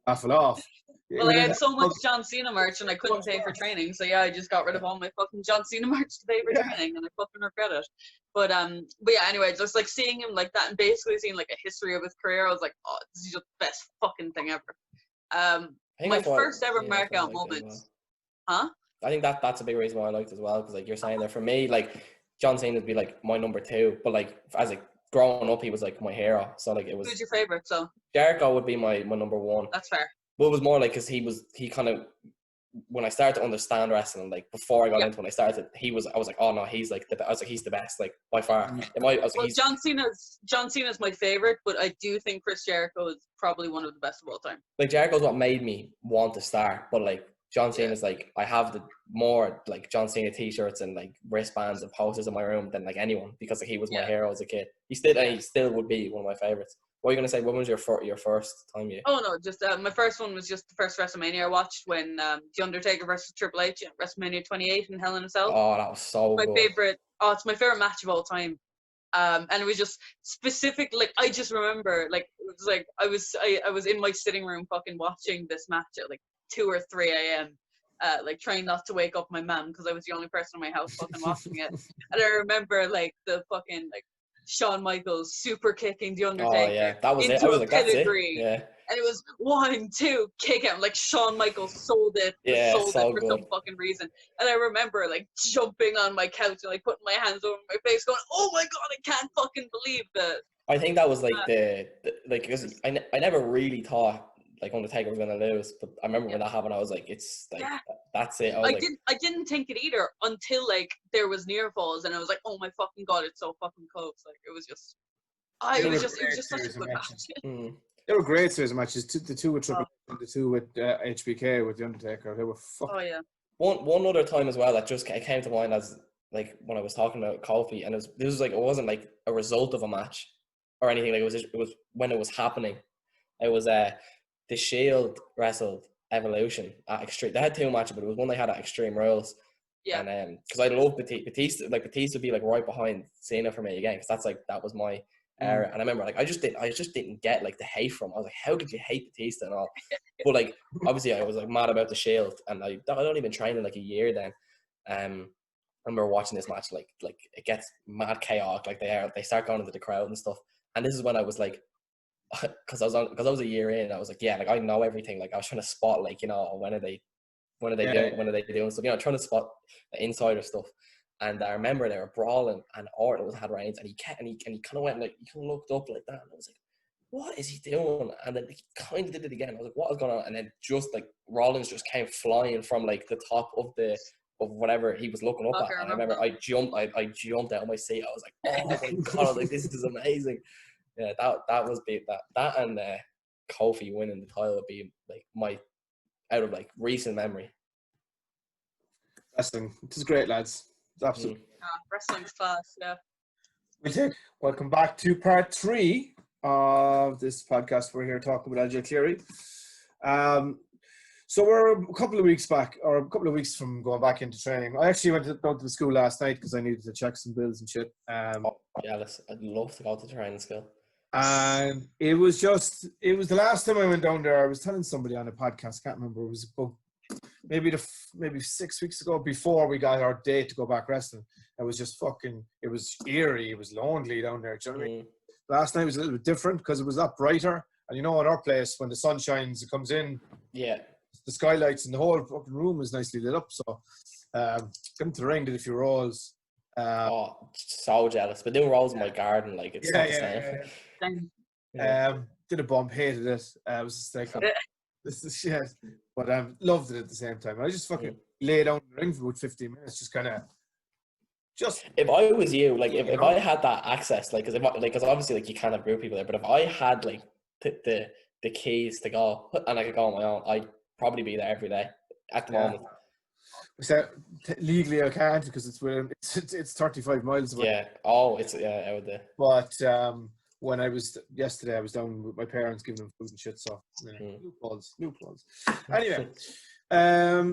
raffle off. Well, I had so much John Cena merch and I couldn't pay for training, so yeah, I just got rid of all my fucking John Cena merch to pay for training, and I fucking regret it. But yeah, anyway, just like seeing him like that and basically seeing like a history of his career, I was like, oh, this is just the best fucking thing ever. My first ever mark-out moment. I think that's a big reason why I liked it as well, because like you're saying there, for me, like John Cena would be like my number two, but like as a growing up, he was like my hero. So like it was. Who's your favorite? So Jericho would be my number one. That's fair. But it was more like because he kind of, when I started to understand wrestling, like before I got into when I started, I was like, oh no, he's like I was like, he's the best, like by far. John Cena's my favorite, but I do think Chris Jericho is probably one of the best of all time. Like Jericho's what made me want to start, but like John Cena's like, I have the more like John Cena t-shirts and like wristbands and posters in my room than like anyone, because like, he was my hero as a kid. He still would be one of my favorites. What are you gonna say? When was your first time you? Oh no, just my first one was just the first WrestleMania I watched when The Undertaker versus Triple H at WrestleMania 28 in Hell in a Cell. Oh, that was so good. It's my favorite match of all time. And it was just specific. Like I just remember, like it was like I was in my sitting room fucking watching this match at like 2 or 3 a.m. Like trying not to wake up my mum because I was the only person in my house fucking watching it. And I remember like the fucking like Shawn Michaels super kicking The Undertaker. Oh yeah, that was it. I was like, that's it. Yeah. And it was 1, 2, kick out. Like Shawn Michaels sold it for some fucking reason. And I remember like jumping on my couch and like putting my hands over my face, going, "Oh my god, I can't fucking believe that." I think that was like because I never really thought like Undertaker was gonna lose, but I remember when that happened, I was like, it's like that's it. I didn't think it either until like there was near falls, and I was like, oh my fucking god, it's so fucking close. Like it was just such a good match. They were great series of matches. The two with Triple H, the two with HBK with The Undertaker. They were fucking. Oh yeah. One other time as well that just came to mind as like when I was talking about Kofi, and this was like, it wasn't like a result of a match or anything. Like it was when it was happening. It was the Shield wrestled Evolution at Extreme. They had 2 matches, but it was one they had at Extreme Rules. Yeah. And because I love Batista, like Batista would be like right behind Cena for me again, because that's like that was my era. And I remember like I just didn't get like the hate from. I was like, how could you hate Batista and all? But like obviously I was like mad about the Shield, and I don't even train in like a year then. I remember watching this match, like it gets mad chaotic, like they start going into the crowd and stuff. And this is when I was like, because I was a year in, I was like, yeah, like I know everything. Like I was trying to spot, like, you know, when are they doing stuff, you know, trying to spot the insider stuff. And I remember they were brawling, and Orton had reins, and he kind of went like, he kind of looked up like that, and I was like, what is he doing? And then he kind of did it again. I was like, what is going on? And then just like Rollins just came flying from like the top of whatever he was looking up at. And I remember I jumped out of my seat. I was like, oh my god, like this is amazing. Yeah, that was big. That and Kofi winning the title would be like my out of like recent memory. Wrestling, this is great, lads. It's absolutely wrestling's class. Yeah. Welcome back to part 3 of this podcast. We're here talking with LJ Cleary. So we're a couple of weeks from going back into training. I actually went down to the school last night because I needed to check some bills and shit. Jealous. I'd love to go to training school. And it was the last time I went down there. I was telling somebody on a podcast, can't remember, it was about maybe 6 weeks ago, before we got our date to go back wrestling. It was just it was eerie, it was lonely down there. Do you know what I mean? Last night was a little bit different because it was a lot brighter. And you know, in our place, when the sun shines, it comes in. Yeah. The skylights and the whole fucking room is nicely lit up. So, come to the ring, did a few rolls. So jealous. But doing rolls in my garden, like it's not the same. Did a bump, hated it. It was just like, this is shit. But loved it at the same time. I just fucking lay down in the ring for about 15 minutes, just kind of. If I was you, like if I had that access, like because obviously like you can't have group people there, but if I had like the keys to go and I could go on my own, I'd probably be there every day at the moment. So legally I can't because it's 35 miles away. Yeah. Oh, it's out there. But when I was yesterday, I was down with my parents giving them food and shit. So loopholes. Anyway.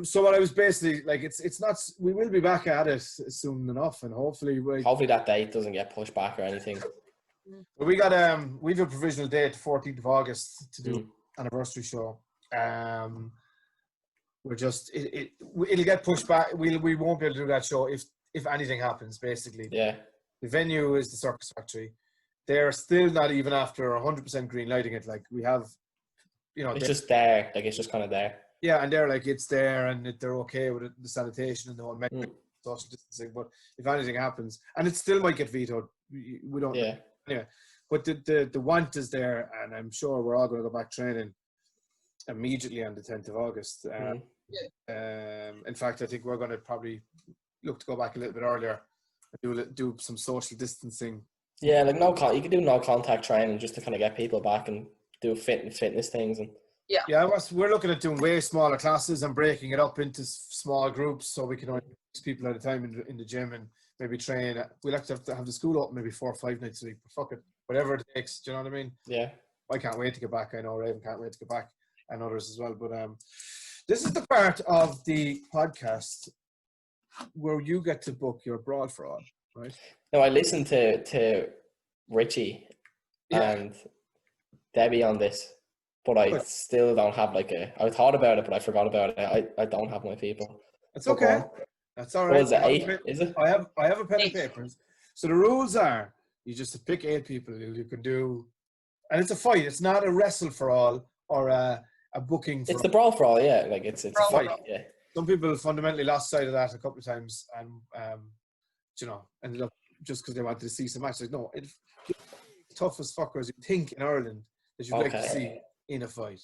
So what I was basically like, it's not. We will be back at it soon enough, and hopefully that date doesn't get pushed back or anything. But we have a provisional date, 14th of August, to do anniversary show. We're just it'll get pushed back. We won't be able to do that show if anything happens. Basically, yeah. The venue is the Circus Factory. They're still not even after 100% green lighting it. Like we have, you know, it's just there. Like it's just kind of there. Yeah, and they're like, it's there, and they're okay with it, the sanitation and the whole social distancing. But if anything happens, and it still might get vetoed, we don't. Yeah. Anyway, but the want is there, and I'm sure we're all going to go back training immediately on the 10th of August. In fact, I think we're going to probably look to go back a little bit earlier and do some social distancing. Yeah, like you can do no contact training just to kind of get people back and do fitness things. And we're looking at doing way smaller classes and breaking it up into small groups so we can only 6 people at a time in the gym and maybe train. We'll have to have the school open maybe 4 or 5 nights a week, but fuck it, whatever it takes. Do you know what I mean? Yeah. I can't wait to get back. I know Raven can't wait to get back, and others as well. But this is the part of the podcast where you get to book your Brawl for All, right? No, I listened to Richie and Debbie on this, but I still don't have I thought about it, but I forgot about it. I don't have my people. It's okay. That's all right. What is it, 8? Is it? I have a pen and papers. So the rules are you just pick 8 people you can do, and it's a fight. It's not a wrestle for all or a booking for It's the Brawl for All, yeah. Like it's a fight, yeah. Some people fundamentally lost sight of that a couple of times and ended up just because they wanted to see some match. Like, no, it's tough as fuck as you think in Ireland that you'd like to see in a fight.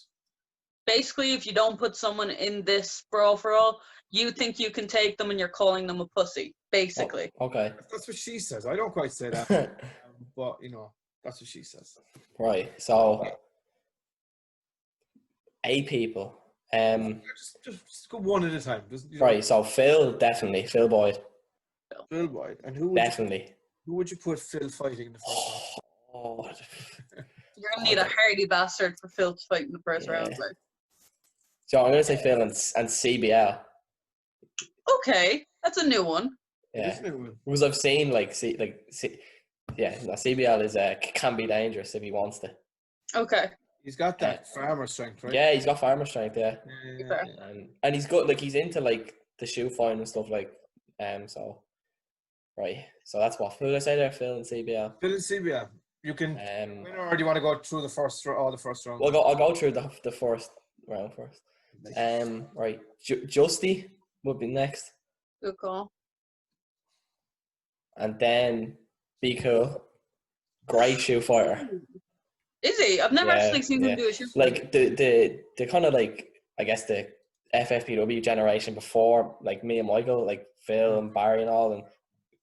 Basically, if you don't put someone in this Brawl for All, you think you can take them and you're calling them a pussy, basically. Okay. That's what she says. I don't quite say that. But, that's what she says. Right. So, 8 people. Just go one at a time. Right. So, Phil, definitely. Phil Boyd. Phil Boyd. And who would you put Phil fighting in the first round? You're going to need a hardy bastard for Phil to fight in the first round. Like. So, I'm going to say Phil and CBL. Okay. That's a new one. Yeah. Because I've seen, CBL can be dangerous if he wants to. Okay. He's got that farmer strength, right? Yeah, he's got farmer strength, yeah. And he's good, he's into, the shoe fighting and stuff, so. Right. So that's what. Who did I say there? Phil and CBL. Phil and CBL. You can win, or do you want to go through the first round? Well, I'll go through the first round first. Right. Justy would be next. Good call. And then Be Cool. Great shoe fighter. Is he? I've never actually seen him do a shoe fight. The kind of I guess the FFPW generation before, me and Michael, Phil and Barry and all, and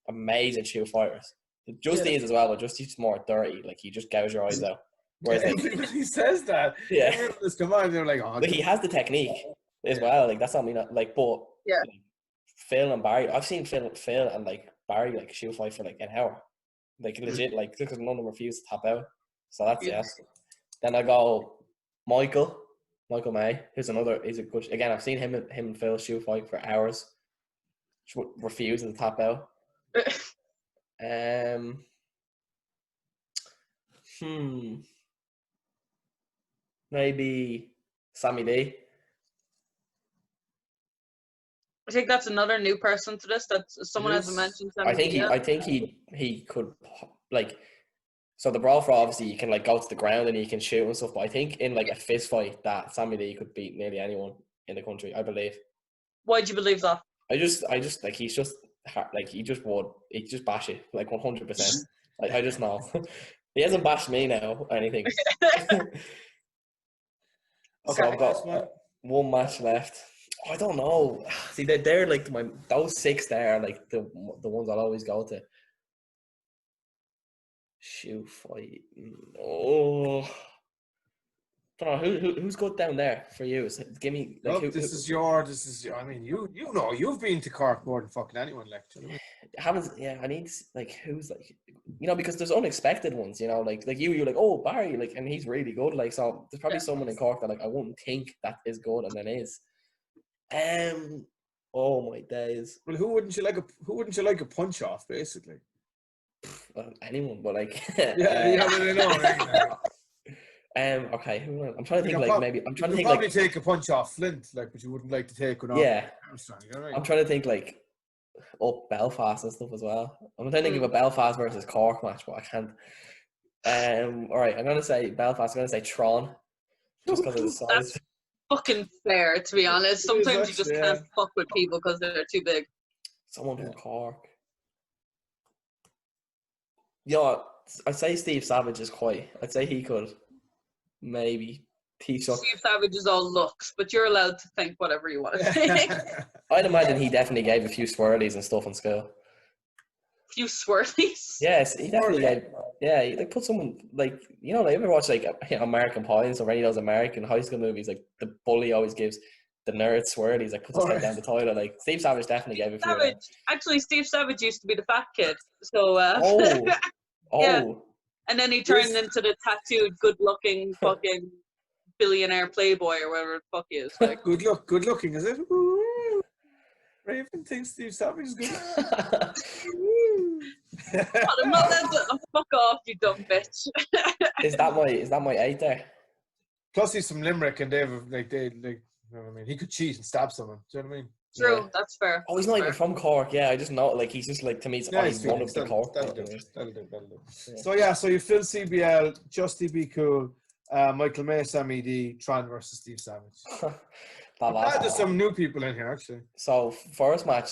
amazing shoe fighters. Justy is as well, but Justy's more dirty. He just gouges your eyes out. Whereas he says that. Yeah. Come on, they're he has the technique as well. That's not me. But Phil and Barry, I've seen Phil and Barry shoe fight for an hour. Legit, because none of them refuse to tap out. So that's Then I go Michael May, he's a good. Again, I've seen him and Phil shoe fight for hours, refusing to tap out. Maybe Sammy D. I think that's another new person to this. That's someone hasn't mentioned. Sammy I think he could So the Brawl for All, obviously you can go to the ground and you can shoot and stuff. But I think in a fist fight that Sammy D could beat nearly anyone in the country. I believe. Why do you believe that? I just he's just he just bash it 100%. I just know he hasn't bashed me now or anything. So I've got one match left. I don't know. See, they're those 6 there are the ones I'll always go to. Shoe fight. Oh, don't know who's good down there for you. Give me. This is your. I mean, you've been to Cork more than fucking anyone. Haven't. Yeah, I need who's because there's unexpected ones. You're oh Barry, and he's really good. So there's probably someone in Cork that I wouldn't think that is good, and then is. Oh my days. Well, who wouldn't you like a punch off, basically? Well, anyone, but okay. I'm trying to think. Maybe I'm trying to think. Probably take a punch off Flint, but you wouldn't like to take one off. Yeah. Right? I'm trying to think up Belfast and stuff as well. I'm trying to think of a Belfast versus Cork match, but I can't. All right. I'm gonna say Belfast. I'm gonna say Tron, just because of the size. That's fucking fair, to be honest. Sometimes you just can't fuck with people because they're too big. Someone from Cork. Yeah, I'd say Steve Savage is quite. I'd say he could maybe teach up. Steve Savage is all looks, but you're allowed to think whatever you want to think. I'd imagine he definitely gave a few swirlies and stuff in school. Few swirlies. Yes, he definitely gave. Yeah, he, like put someone like you ever watch like American Pie and or any of those American high school movies? Like the bully always gives the nerd swirlies, like puts his head down the toilet. Like Steve Savage definitely gave a few. Savage. Actually, Steve Savage used to be the fat kid. So. Yeah. And then he turned into the tattooed, good-looking fucking billionaire playboy or whatever the fuck he is. Like. Good looking, is it? Ooh. Raven thinks Steve Savage is good. I'm not allowed to. Oh, fuck off, you dumb bitch. Is that my 8 there? Plus, he's from Limerick, and they you know what I mean? He could cheat and stab someone. Do you know what I mean? True, that's fair. Oh, he's not even from Cork. Yeah, I just know. Like he's just like to me. He's one of the Cork. That'll do. Yeah. So you Phil CBL, Justy Be Cool, Michael May, Sammy D, Tron versus Steve Savage. There's some new people in here actually. So first match,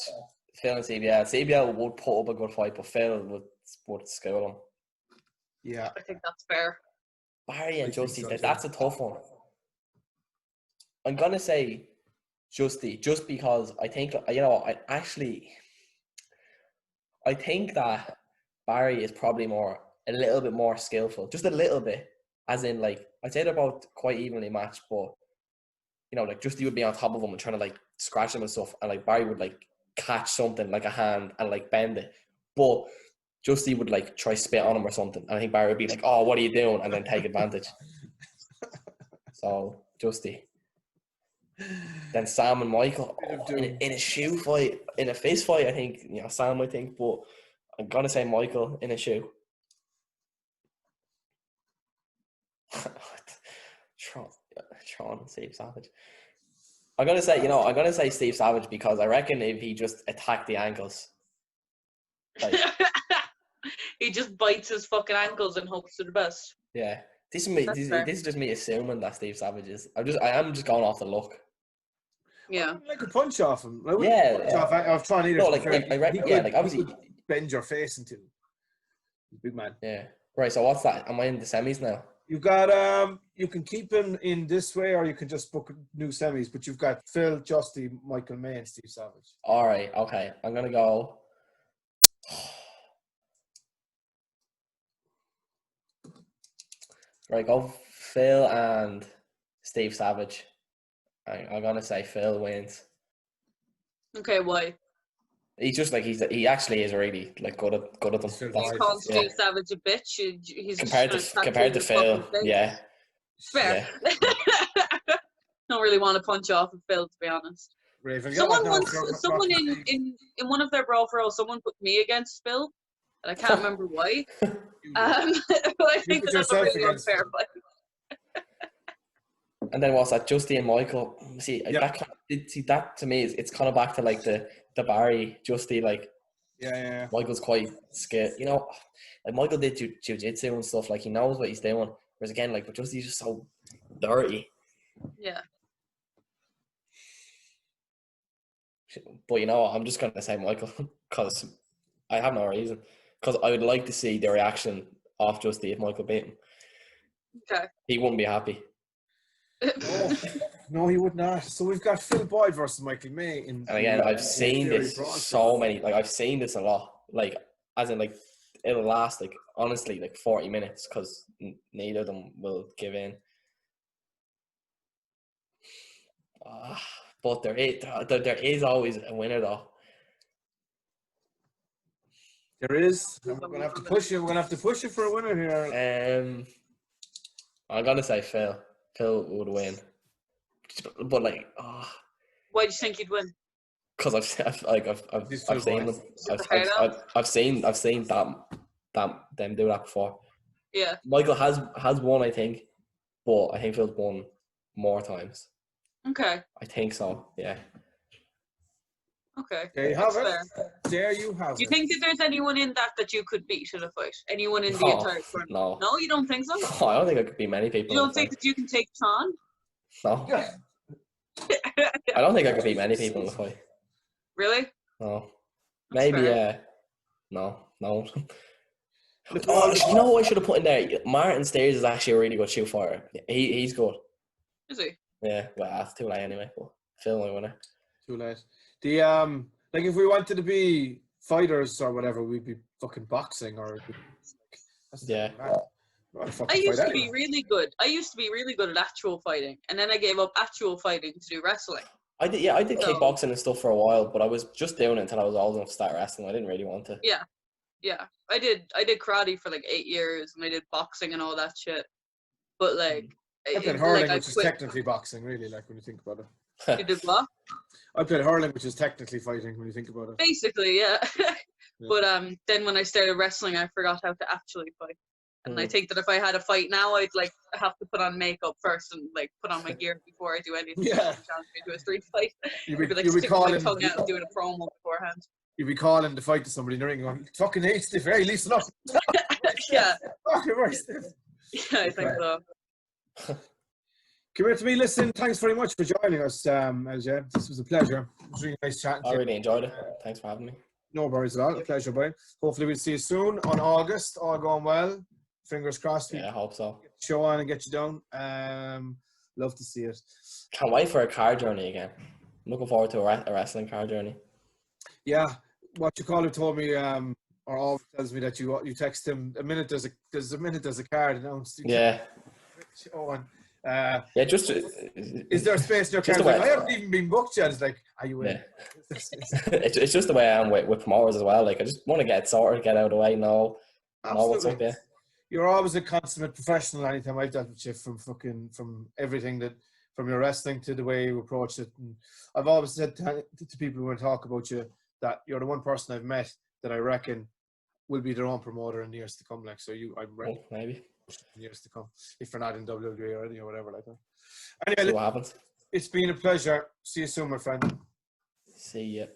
Phil and CBL. CBL would put up a good fight, but Phil would school him. Yeah, I think that's fair. Barry and Justy, that's a tough one. I'm gonna say Justy, just because I think I think that Barry is probably a little bit more skillful, just a little bit. As in, like I'd say they're both quite evenly matched, but like Justy would be on top of him and trying to like scratch him and stuff, and like Barry would like catch something like a hand and like bend it, but Justy would like try spit on him or something, and I think Barry would be like, "Oh, what are you doing?" and then take advantage. So Justy. Then Sam and Michael in a shoe fight, in a fist fight. I think Sam. I think, but I'm gonna say Michael in a shoe. Tron and Steve Savage. I'm gonna say Steve Savage because I reckon if he just attacked the ankles, like, he just bites his fucking ankles and hopes for the best. Yeah, this is just me assuming that Steve Savage is. I am just going off the look. Yeah, I could punch off him. I've tried either. No, like obviously bend your face into big man. Yeah. Right. So what's that? Am I in the semis now? You've got you can keep him in this way, or you can just book new semis. But you've got Phil, Justy, Michael May, and Steve Savage. All right. Okay. I'm gonna go. Right. Go Phil and Steve Savage. I'm gonna say Phil wins. Okay, why? He's just like he actually is really like good at them. He's called Steve Savage a bitch. He's compared to Phil, yeah. Fair. Yeah. Don't really want to punch off of Phil, to be honest. Raven, someone in one of their brawl for all, someone put me against Phil, and I can't remember why. But I think that's a really unfair fight. And then what's that? Justy and Michael. See, that to me it's kind of back to like the Barry Justy, like. Yeah. Michael's quite scared, like Michael did jiu-jitsu and stuff, like he knows what he's doing. Whereas again, like, but Justy's just so dirty. Yeah. But I'm just gonna say Michael because I have no reason. Because I would like to see the reaction of Justy if Michael beat him. Okay. He wouldn't be happy. No, he would not. So we've got Phil Boyd versus Michael May. And again, I've seen this so many. Like I've seen this a lot. Like as in, like it'll last like honestly like 40 minutes because neither of them will give in. But there is always a winner though. There is. We're gonna have to push you. We're gonna have to push you for a winner here. I'm gonna say Phil. Phil would win, but like, why do you think he'd win? Because I've seen them. I've seen them do that before. Yeah. Michael has won, I think, but I think Phil's won more times. Okay. I think so. Yeah. Okay. There you have it. There you have it. Do you think that there's anyone in that you could beat in a fight? Anyone in the entire tournament? No. No, you don't think so? No, I don't think I could beat many people. You don't think that you can take Tron? No. I don't think I could beat many people in the fight. Really? No. Maybe, yeah. No. Oh, you know what I should have put in there? Martin Stairs is actually a really good shoe fighter. He's good. Is he? Yeah, well, that's too late anyway. But Phil, my winner. Too late. The like if we wanted to be fighters or whatever, we'd be fucking boxing or. Yeah. I used to be really good. I used to be really good at actual fighting, and then I gave up actual fighting to do wrestling. I did kickboxing and stuff for a while, but I was just doing it until I was old enough to start wrestling. I didn't really want to. Yeah. I did karate for like 8 years, and I did boxing and all that shit. But like, I played hurling, which is technically boxing, really. Like when you think about it. You did what? I played hurling, which is technically fighting when you think about it. Basically, yeah. But then when I started wrestling, I forgot how to actually fight. And I think that if I had a fight now, I'd like have to put on makeup first and like put on my gear before I do anything. Yeah. To do a street fight. You'd be like sticking my tongue out and doing a promo beforehand. You'd be calling to fight to somebody in the ring going, fucking hate stiff, hey, listen up. Yeah. Fucking very stiff. Yeah, I think so. Come here to me. Listen, thanks very much for joining us, LJ. This was a pleasure. It was really nice chatting to you. I really enjoyed it. Thanks for having me. No worries at all. A pleasure, boy. Hopefully we'll see you soon on August. All going well. Fingers crossed. Yeah, I hope so. Get the show on and get you down. Love to see it. Can't wait for a car journey again. I'm looking forward to a wrestling car journey. Yeah. What you call it told me, or always tells me that you text him a minute there's a card announced. Yeah. Yeah, just is there a space in your card? Like, I haven't even been booked yet. It's like, are you in? Yeah. It's just the way I am with promoters as well. Like I just want to get sorted, get out of the way, know what's up there. You're always a consummate professional. Anytime I've dealt with you, from everything from your wrestling to the way you approach it. And I've always said to people who talk about you that you're the one person I've met that I reckon will be their own promoter in the years to come. Like, so I'm ready. Maybe. In years to come, if you're not in WWE already or whatever like that. Anyway, see what happens. It's been a pleasure. See you soon, my friend. See ya.